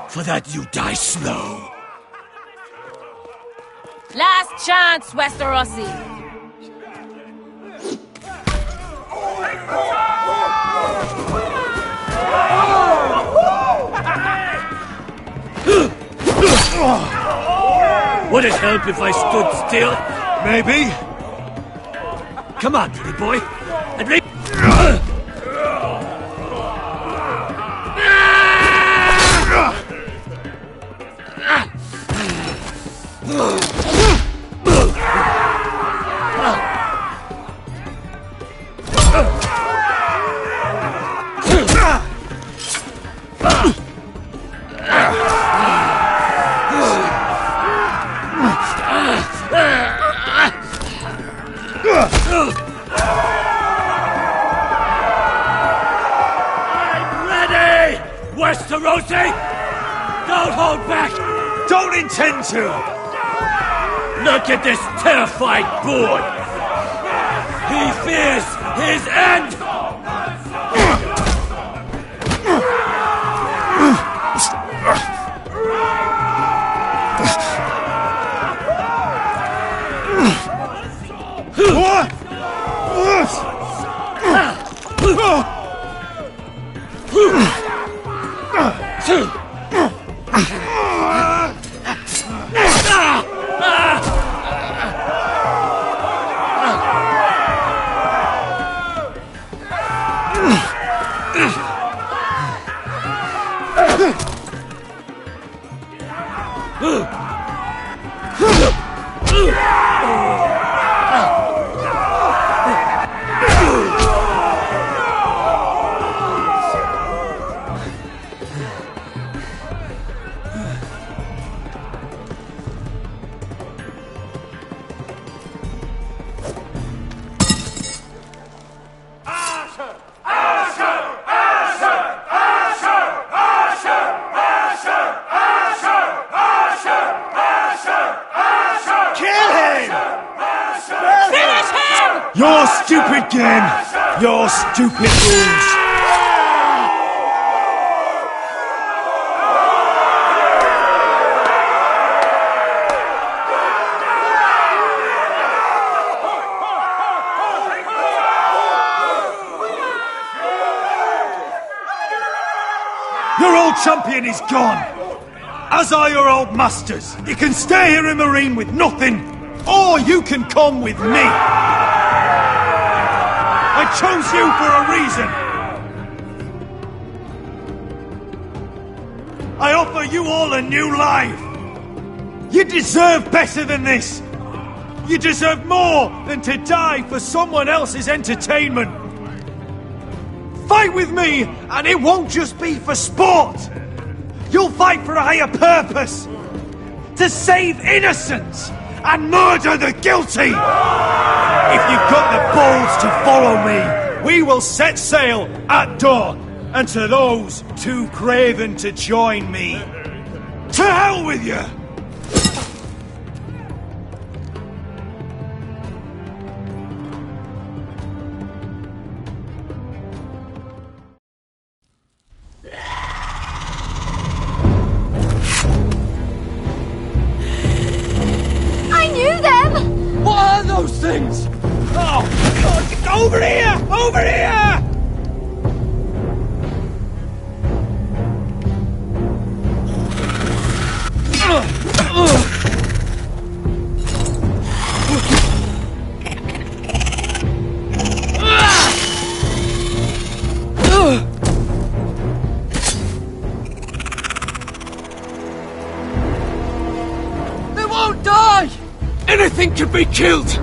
For that you die slow. Last chance, Westerosi. Would it help if I stood still? Maybe. Come on, pretty boy. And leave. I'm ready, Westerosi! Don't hold back! Don't intend to! Look at this terrified boy! He fears his end! Your stupid game! Your stupid rules! Your old champion is gone! As are your old masters. You can stay here in Marine with nothing, or you can come with me. I chose you for a reason. I offer you all a new life. You deserve better than this. You deserve more than to die for someone else's entertainment. Fight with me, and it won't just be for sport. You'll fight for a higher purpose. To save innocents and murder the guilty. If you've got the balls to follow me, we will set sail at dawn. And to those too craven to join me, to hell with you! Those things! Oh, God, over here! Over here! They won't die! Anything can be killed!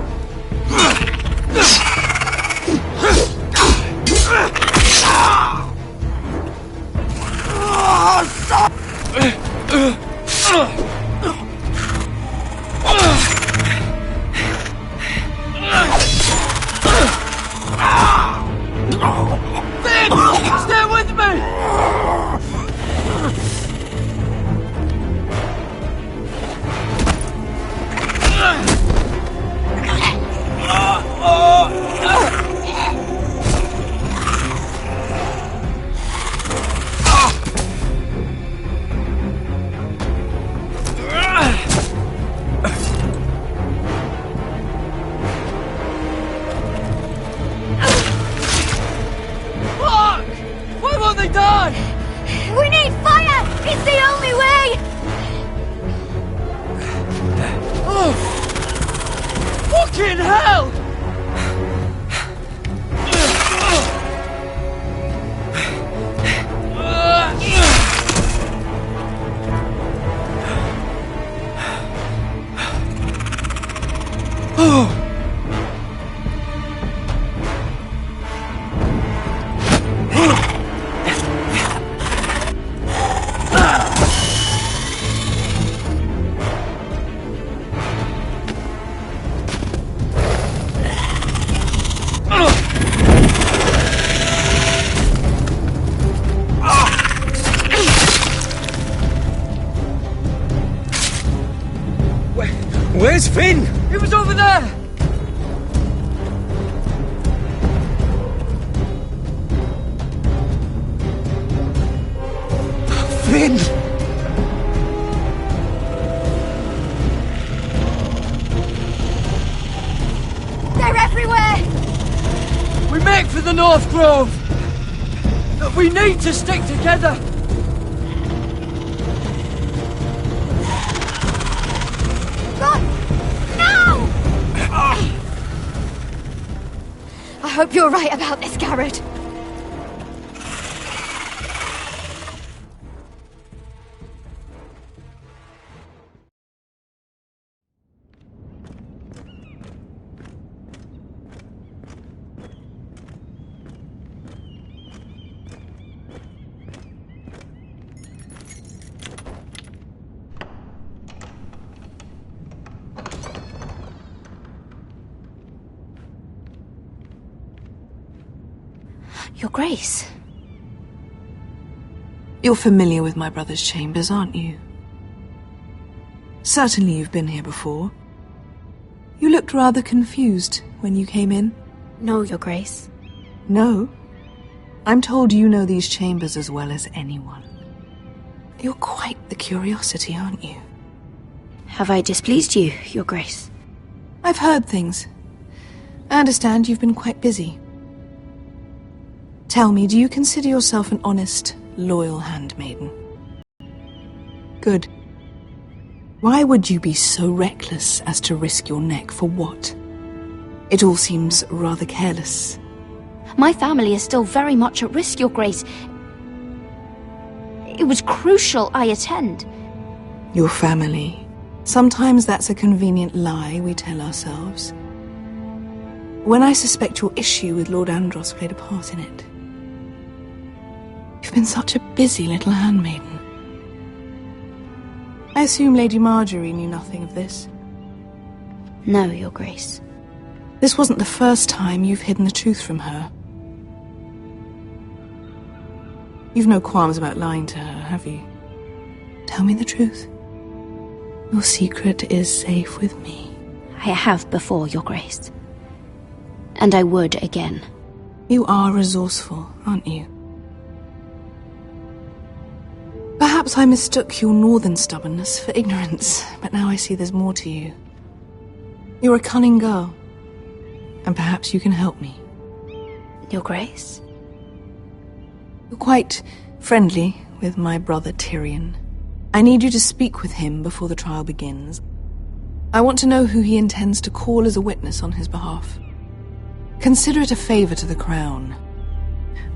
Stay with me! We need fire! It's the only way! Oh! Fucking hell! Oh! Where's Finn? He was over there! Finn! They're everywhere! We make for the North Grove! But we need to stick together! I hope you're right about this, Garrett. Your Grace. You're familiar with my brother's chambers, aren't you? Certainly you've been here before. You looked rather confused when you came in. No, Your Grace. No? I'm told you know these chambers as well as anyone. You're quite the curiosity, aren't you? Have I displeased you, Your Grace? I've heard things. I understand you've been quite busy. Tell me, do you consider yourself an honest, loyal handmaiden? Good. Why would you be so reckless as to risk your neck for what? It all seems rather careless. My family is still very much at risk, Your Grace. It was crucial I attend. Your family. Sometimes that's a convenient lie we tell ourselves. When I suspect your issue with Lord Andros played a part in it. You've been such a busy little handmaiden. I assume Lady Marjorie knew nothing of this. No, Your Grace. This wasn't the first time you've hidden the truth from her. You've no qualms about lying to her, have you? Tell me the truth. Your secret is safe with me. I have before, Your Grace. And I would again. You are resourceful, aren't you? Perhaps I mistook your northern stubbornness for ignorance, but now I see there's more to you. You're a cunning girl, and perhaps you can help me. Your Grace? You're quite friendly with my brother Tyrion. I need you to speak with him before the trial begins. I want to know who he intends to call as a witness on his behalf. Consider it a favor to the crown,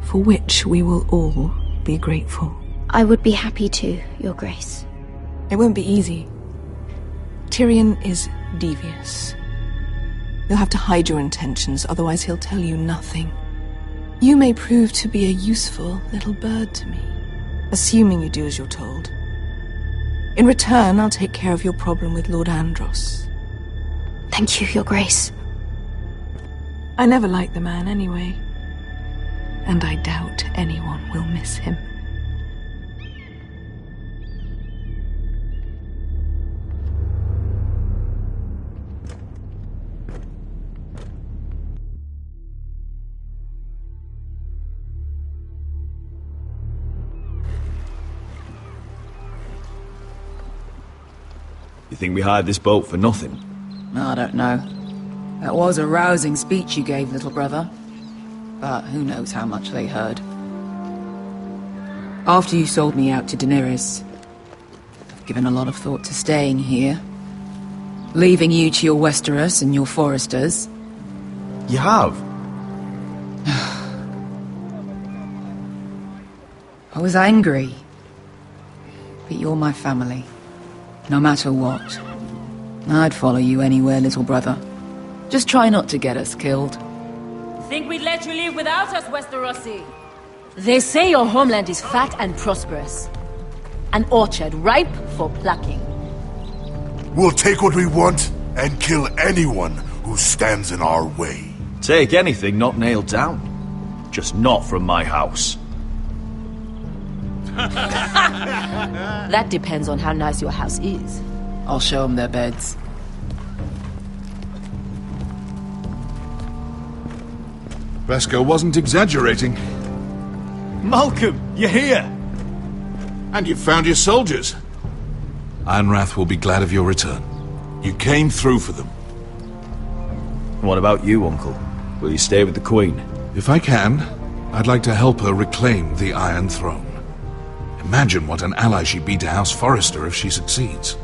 for which we will all be grateful. I would be happy to, Your Grace. It won't be easy. Tyrion is devious. You'll have to hide your intentions, otherwise he'll tell you nothing. You may prove to be a useful little bird to me, assuming you do as you're told. In return, I'll take care of your problem with Lord Andros. Thank you, Your Grace. I never liked the man anyway, and I doubt anyone will miss him. You think we hired this boat for nothing? I don't know. That was a rousing speech you gave, little brother. But who knows how much they heard. After you sold me out to Daenerys, I've given a lot of thought to staying here. Leaving you to your Westeros and your Foresters. You have? I was angry. But you're my family. No matter what. I'd follow you anywhere, little brother. Just try not to get us killed. Think we'd let you leave without us, Westerosi? They say your homeland is fat and prosperous. An orchard ripe for plucking. We'll take what we want and kill anyone who stands in our way. Take anything not nailed down. Just not from my house. That depends on how nice your house is. I'll show them their beds. Vesco wasn't exaggerating. Malcolm, you're here! And you've found your soldiers. Ironrath will be glad of your return. You came through for them. What about you, Uncle? Will you stay with the Queen? If I can, I'd like to help her reclaim the Iron Throne. Imagine what an ally she'd be to House Forrester if she succeeds.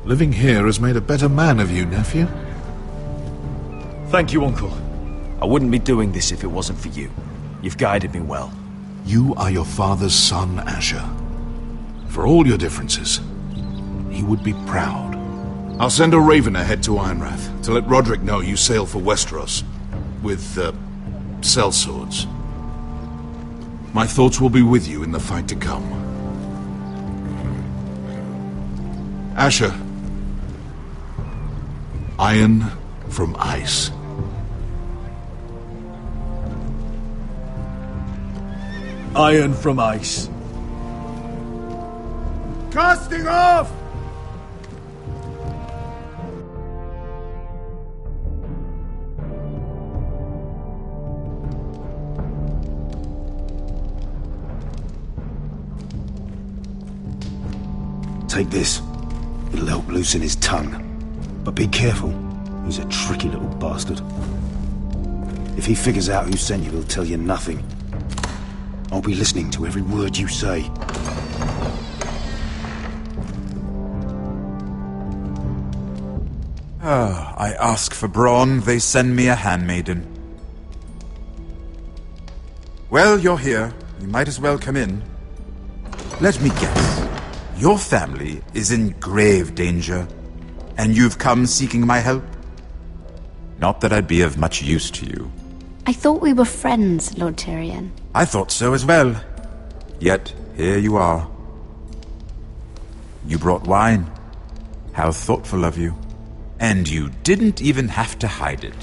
Living here has made a better man of you, nephew. Thank you, Uncle. I wouldn't be doing this if it wasn't for you. You've guided me well. You are your father's son, Asher. For all your differences, he would be proud. I'll send a raven ahead to Ironrath to let Roderick know you sail for Westeros with, sellswords. My thoughts will be with you in the fight to come. Asher. Iron from ice. Iron from ice. Casting off! Take this. It'll help loosen his tongue. But be careful. He's a tricky little bastard. If he figures out who sent you, he'll tell you nothing. I'll be listening to every word you say. I ask for brawn, they send me a handmaiden. Well, you're here. You might as well come in. Let me guess. Your family is in grave danger, and you've come seeking my help? Not that I'd be of much use to you. I thought we were friends, Lord Tyrion. I thought so as well. Yet, here you are. You brought wine. How thoughtful of you. And you didn't even have to hide it.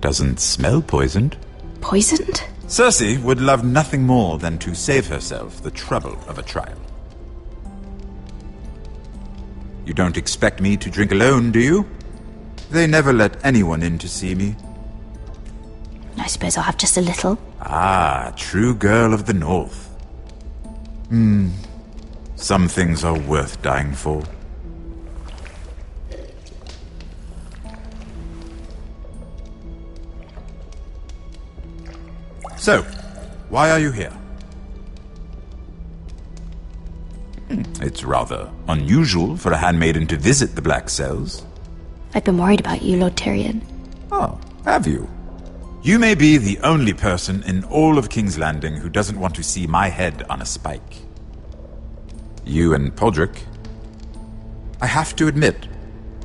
Doesn't smell poisoned. Poisoned? Cersei would love nothing more than to save herself the trouble of a trial. You don't expect me to drink alone, do you? They never let anyone in to see me. I suppose I'll have just a little. Ah, true girl of the North. Some things are worth dying for. So, why are you here? It's rather unusual for a handmaiden to visit the Black Cells. I've been worried about you, Lord Tyrion. Oh, have you? You may be the only person in all of King's Landing who doesn't want to see my head on a spike. You and Podrick. I have to admit,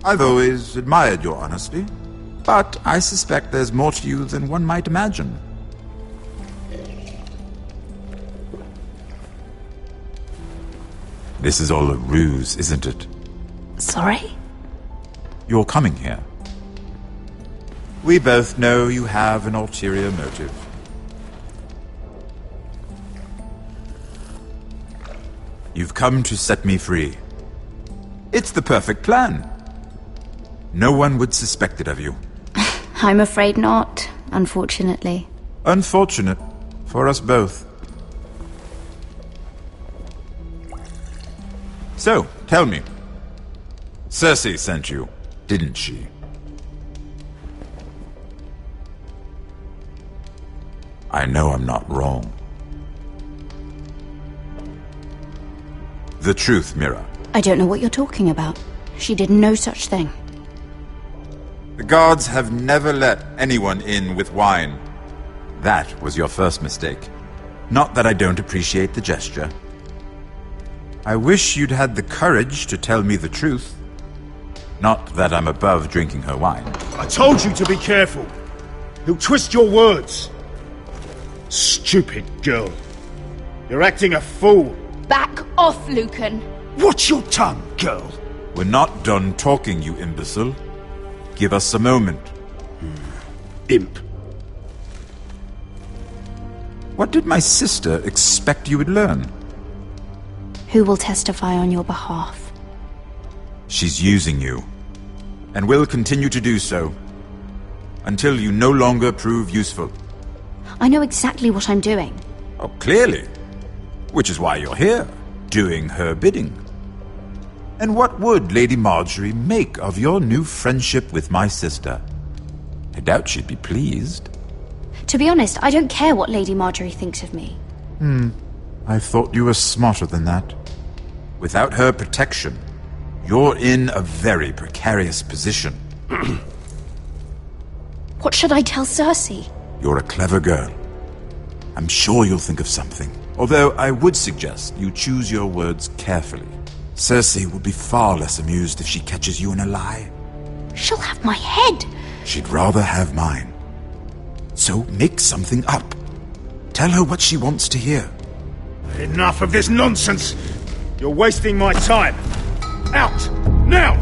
I've always admired your honesty, but I suspect there's more to you than one might imagine. This is all a ruse, isn't it? Sorry? You're coming here. We both know you have an ulterior motive. You've come to set me free. It's the perfect plan. No one would suspect it of you. I'm afraid not, unfortunately. Unfortunate for us both. So, tell me. Cersei sent you, didn't she? I know I'm not wrong. The truth, Mira. I don't know what you're talking about. She did no such thing. The guards have never let anyone in with wine. That was your first mistake. Not that I don't appreciate the gesture. I wish you'd had the courage to tell me the truth. Not that I'm above drinking her wine. I told you to be careful. He'll twist your words. Stupid girl. You're acting a fool. Back off, Lucan. Watch your tongue, girl. We're not done talking, you imbecile. Give us a moment. Imp. What did my sister expect you would learn? Who will testify on your behalf? She's using you, and will continue to do so, until you no longer prove useful. I know exactly what I'm doing. Oh, clearly. Which is why you're here, doing her bidding. And what would Lady Marjorie make of your new friendship with my sister? I doubt she'd be pleased. To be honest, I don't care what Lady Marjorie thinks of me. I thought you were smarter than that. Without her protection, you're in a very precarious position. What should I tell Cersei? You're a clever girl. I'm sure you'll think of something. Although I would suggest you choose your words carefully. Cersei will be far less amused if she catches you in a lie. She'll have my head. She'd rather have mine. So make something up. Tell her what she wants to hear. Enough of this nonsense. You're wasting my time. Out! Now!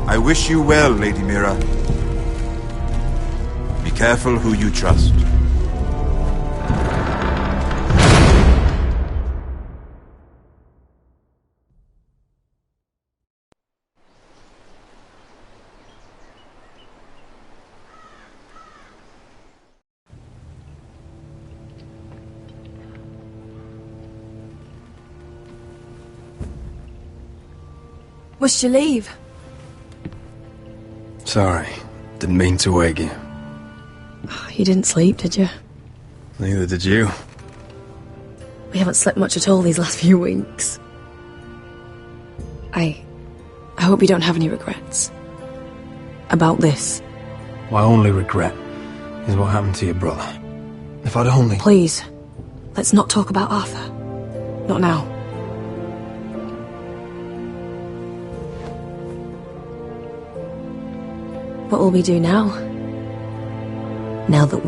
I wish you well, Lady Mira. Be careful who you trust. Must you leave? Sorry, didn't mean to wake you. You didn't sleep, did you? Neither did you. We haven't slept much at all these last few weeks. I hope you don't have any regrets about this. My only regret is what happened to your brother. If I'd only... Please, let's not talk about Arthur. Not now. What will we do now? Now that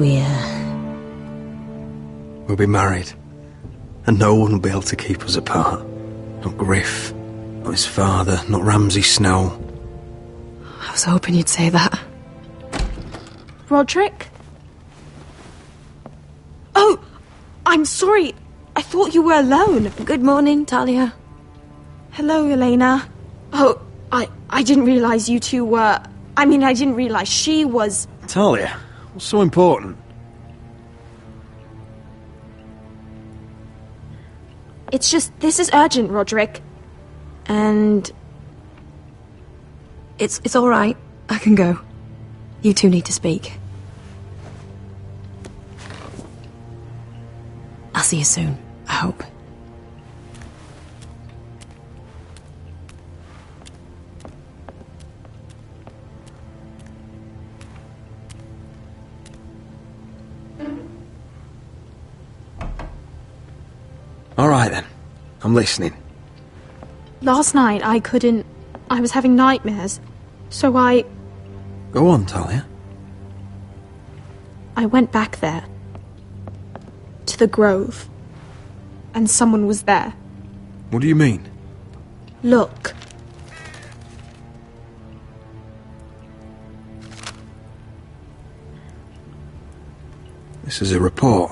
We'll be married. And no one will be able to keep us apart. Not Griff, not his father, not Ramsay Snow. I was hoping you'd say that. Roderick? Oh, I'm sorry. I thought you were alone. Good morning, Talia. Hello, Elena. Oh, I didn't realize you two were... I didn't realize she was... Talia, what's so important? It's just, this is urgent, Roderick. And... It's all right. I can go. You two need to speak. I'll see you soon, I hope. All right, then. I'm listening. Last night, I was having nightmares. So Go on, Talia. I went back there. To the grove. And someone was there. What do you mean? Look. This is a report.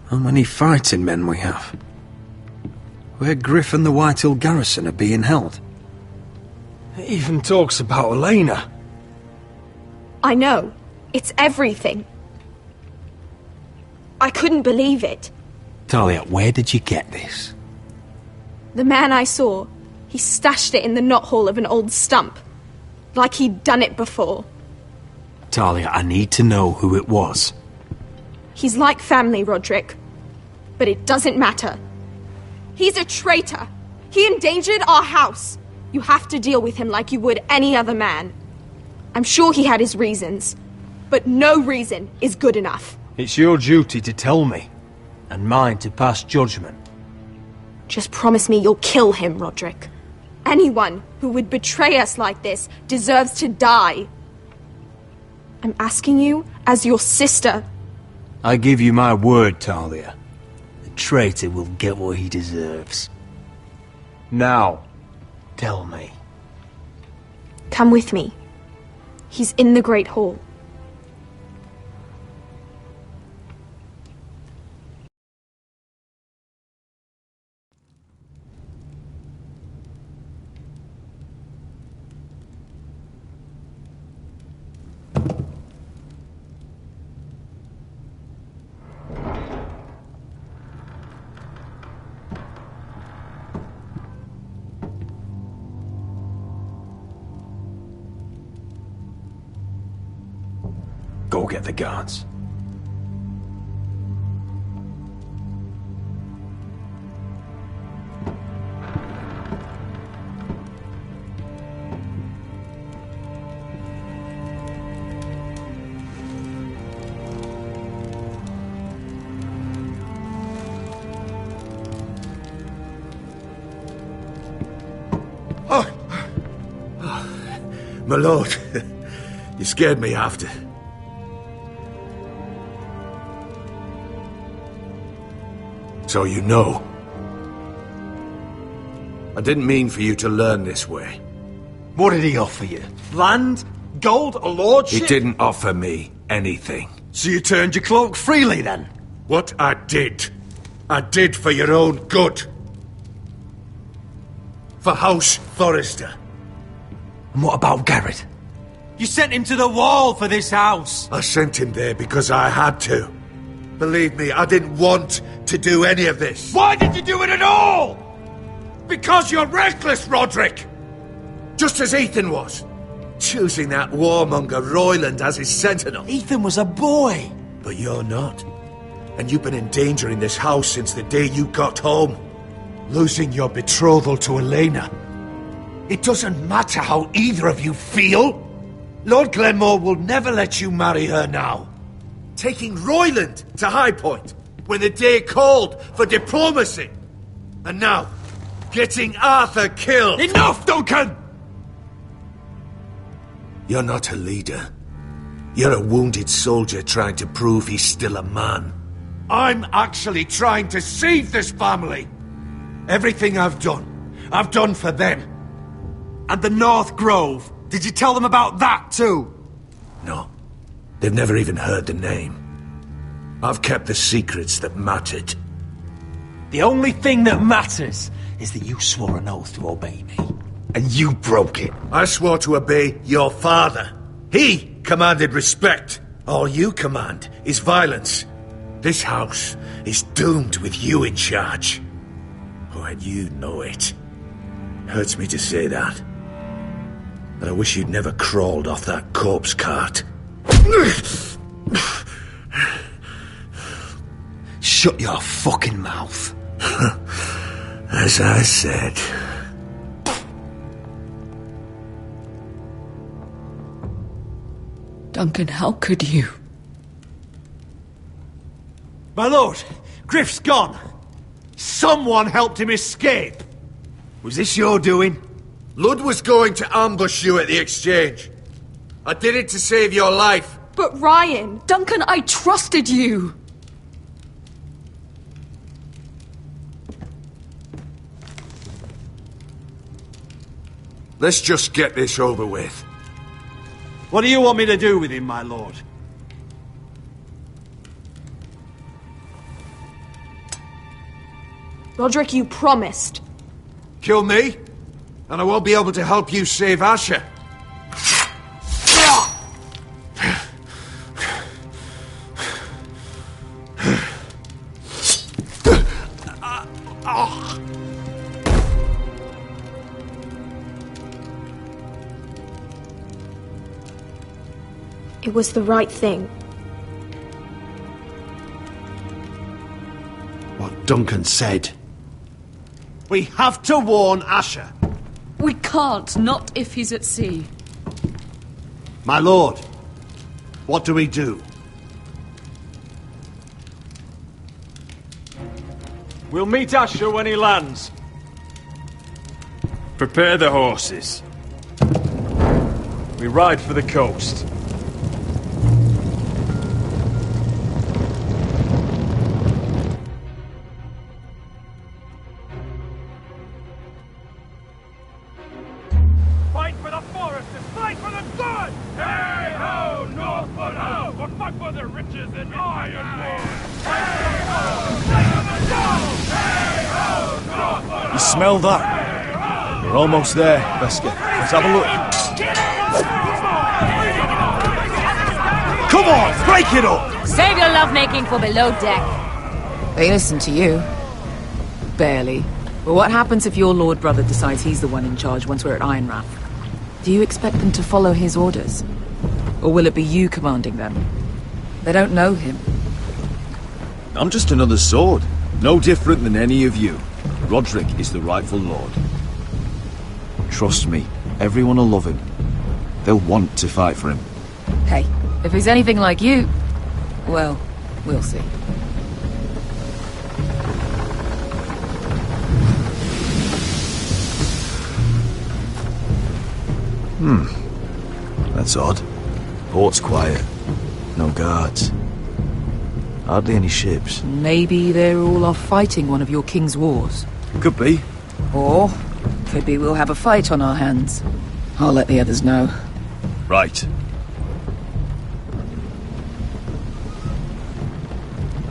How many fighting men we have? Where Griff and the Whitehill garrison are being held. It even talks about Elena. I know. It's everything. I couldn't believe it. Talia, where did you get this? The man I saw, he stashed it in the knothole of an old stump. Like he'd done it before. Talia, I need to know who it was. He's like family, Roderick. But it doesn't matter. He's a traitor. He endangered our house. You have to deal with him like you would any other man. I'm sure he had his reasons. But no reason is good enough. It's your duty to tell me. And mine to pass judgment. Just promise me you'll kill him, Roderick. Anyone who would betray us like this deserves to die. I'm asking you as your sister. I give you my word, Talia. The traitor will get what he deserves. Now, tell me. Come with me. He's in the Great Hall. Go get the guards. My lord, you scared me after. So you know. I didn't mean for you to learn this way. What did he offer you? Land? Gold? A lordship? He didn't offer me anything. So you turned your cloak freely, then? What I did for your own good. For House Forrester. And what about Garrett? You sent him to the wall for this house. I sent him there because I had to. Believe me, I didn't want to do any of this. Why did you do it at all? Because you're reckless, Roderick! Just as Ethan was. Choosing that warmonger Royland as his sentinel. Ethan was a boy. But you're not. And you've been endangering this house since the day you got home. Losing your betrothal to Elena. It doesn't matter how either of you feel. Lord Glenmore will never let you marry her now. Taking Royland to High Point when the day called for diplomacy. And now, getting Arthur killed. Enough, Duncan! You're not a leader. You're a wounded soldier trying to prove he's still a man. I'm actually trying to save this family. Everything I've done for them. And the North Grove. Did you tell them about that too? No. They've never even heard the name. I've kept the secrets that mattered. The only thing that matters is that you swore an oath to obey me. And you broke it. I swore to obey your father. He commanded respect. All you command is violence. This house is doomed with you in charge. Oh, and you know it. Hurts me to say that. But I wish you'd never crawled off that corpse cart. Shut your fucking mouth. As I said. Duncan, how could you? My lord, Griff's gone. Someone helped him escape. Was this your doing? Lud was going to ambush you at the exchange. I did it to save your life. But Ryan... Duncan, I trusted you! Let's just get this over with. What do you want me to do with him, my lord? Roderick, you promised. Kill me, and I won't be able to help you save Asher. It was the right thing. What Duncan said. We have to warn Asher. We can't, not if he's at sea. My lord, what do we do? We'll meet Asher when he lands. Prepare the horses. We ride for the coast. Fight for the foresters! Fight for the good! Hey-ho, Northwood ho! Or fight for the riches in Ironwood! Hey-ho, Knight of the Dove! Hey-ho, Northwood ho! You smell that? We're almost there, Veska. Let's have a look. Come on, break it up! Save your lovemaking for below deck. They listen to you. Barely. But what happens if your lord brother decides he's the one in charge once we're at Ironrath? Do you expect them to follow his orders? Or will it be you commanding them? They don't know him. I'm just another sword. No different than any of you. Roderick is the rightful lord. Trust me, everyone will love him. They'll want to fight for him. Hey, if he's anything like you, well, we'll see. That's odd. Port's quiet. No guards. Hardly any ships. Maybe they're all off fighting one of your king's wars. Could be. Or, could be we'll have a fight on our hands. I'll let the others know. Right.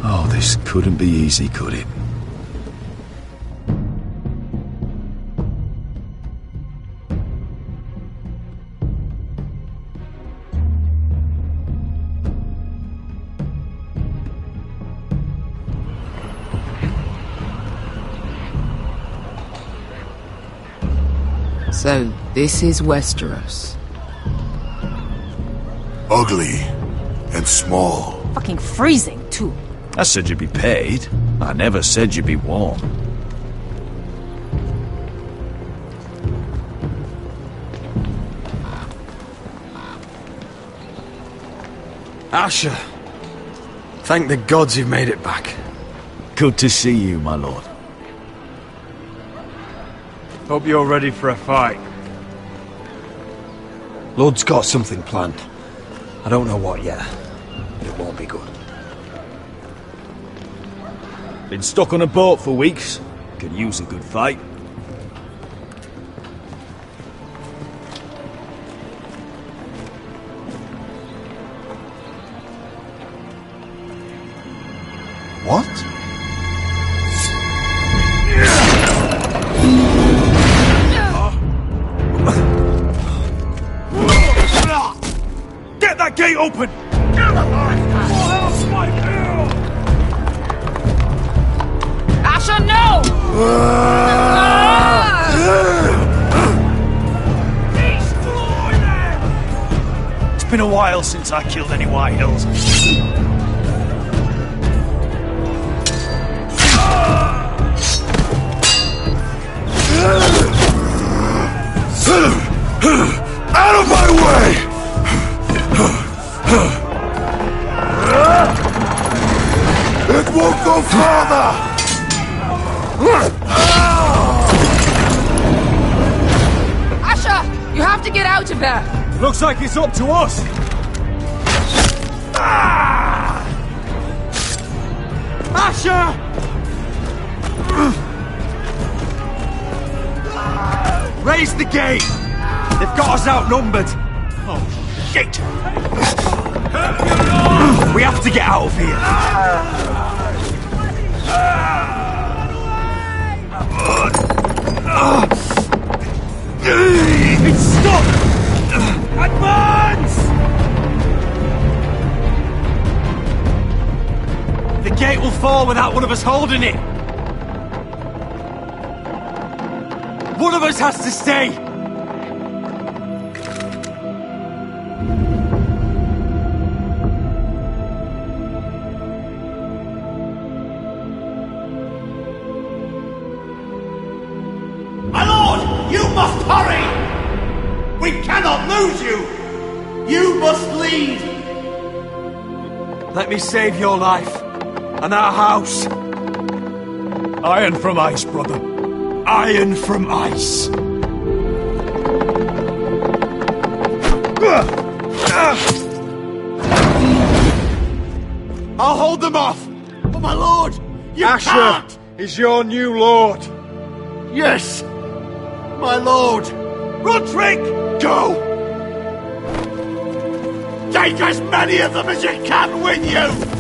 Oh, this couldn't be easy, could it? So, this is Westeros. Ugly and small. Fucking freezing, too. I said you'd be paid. I never said you'd be warm. Asher, thank the gods you've made it back. Good to see you, my lord. Hope you're ready for a fight. Lord's got something planned. I don't know what yet, but it won't be good. Been stuck on a boat for weeks. Could use a good fight. What? Get that gate open! Asher, no! It's been a while since I killed any White Hills. Out of my way! It won't go farther! Asher, you have to get out of there! Looks like it's up to us! Asher! Raise the gate! They've got us outnumbered! Oh, shit! We have to get out of here! It's stuck! Advance! The gate will fall without one of us holding it! One of us has to stay! My lord, you must hurry! We cannot lose you! You must lead! Let me save your life, and our house. Iron from ice, brother. Iron from ice. I'll hold them off! But my lord, you Asher can't! is your new lord. Yes, my lord! Roderick! Go! Take as many of them as you can with you!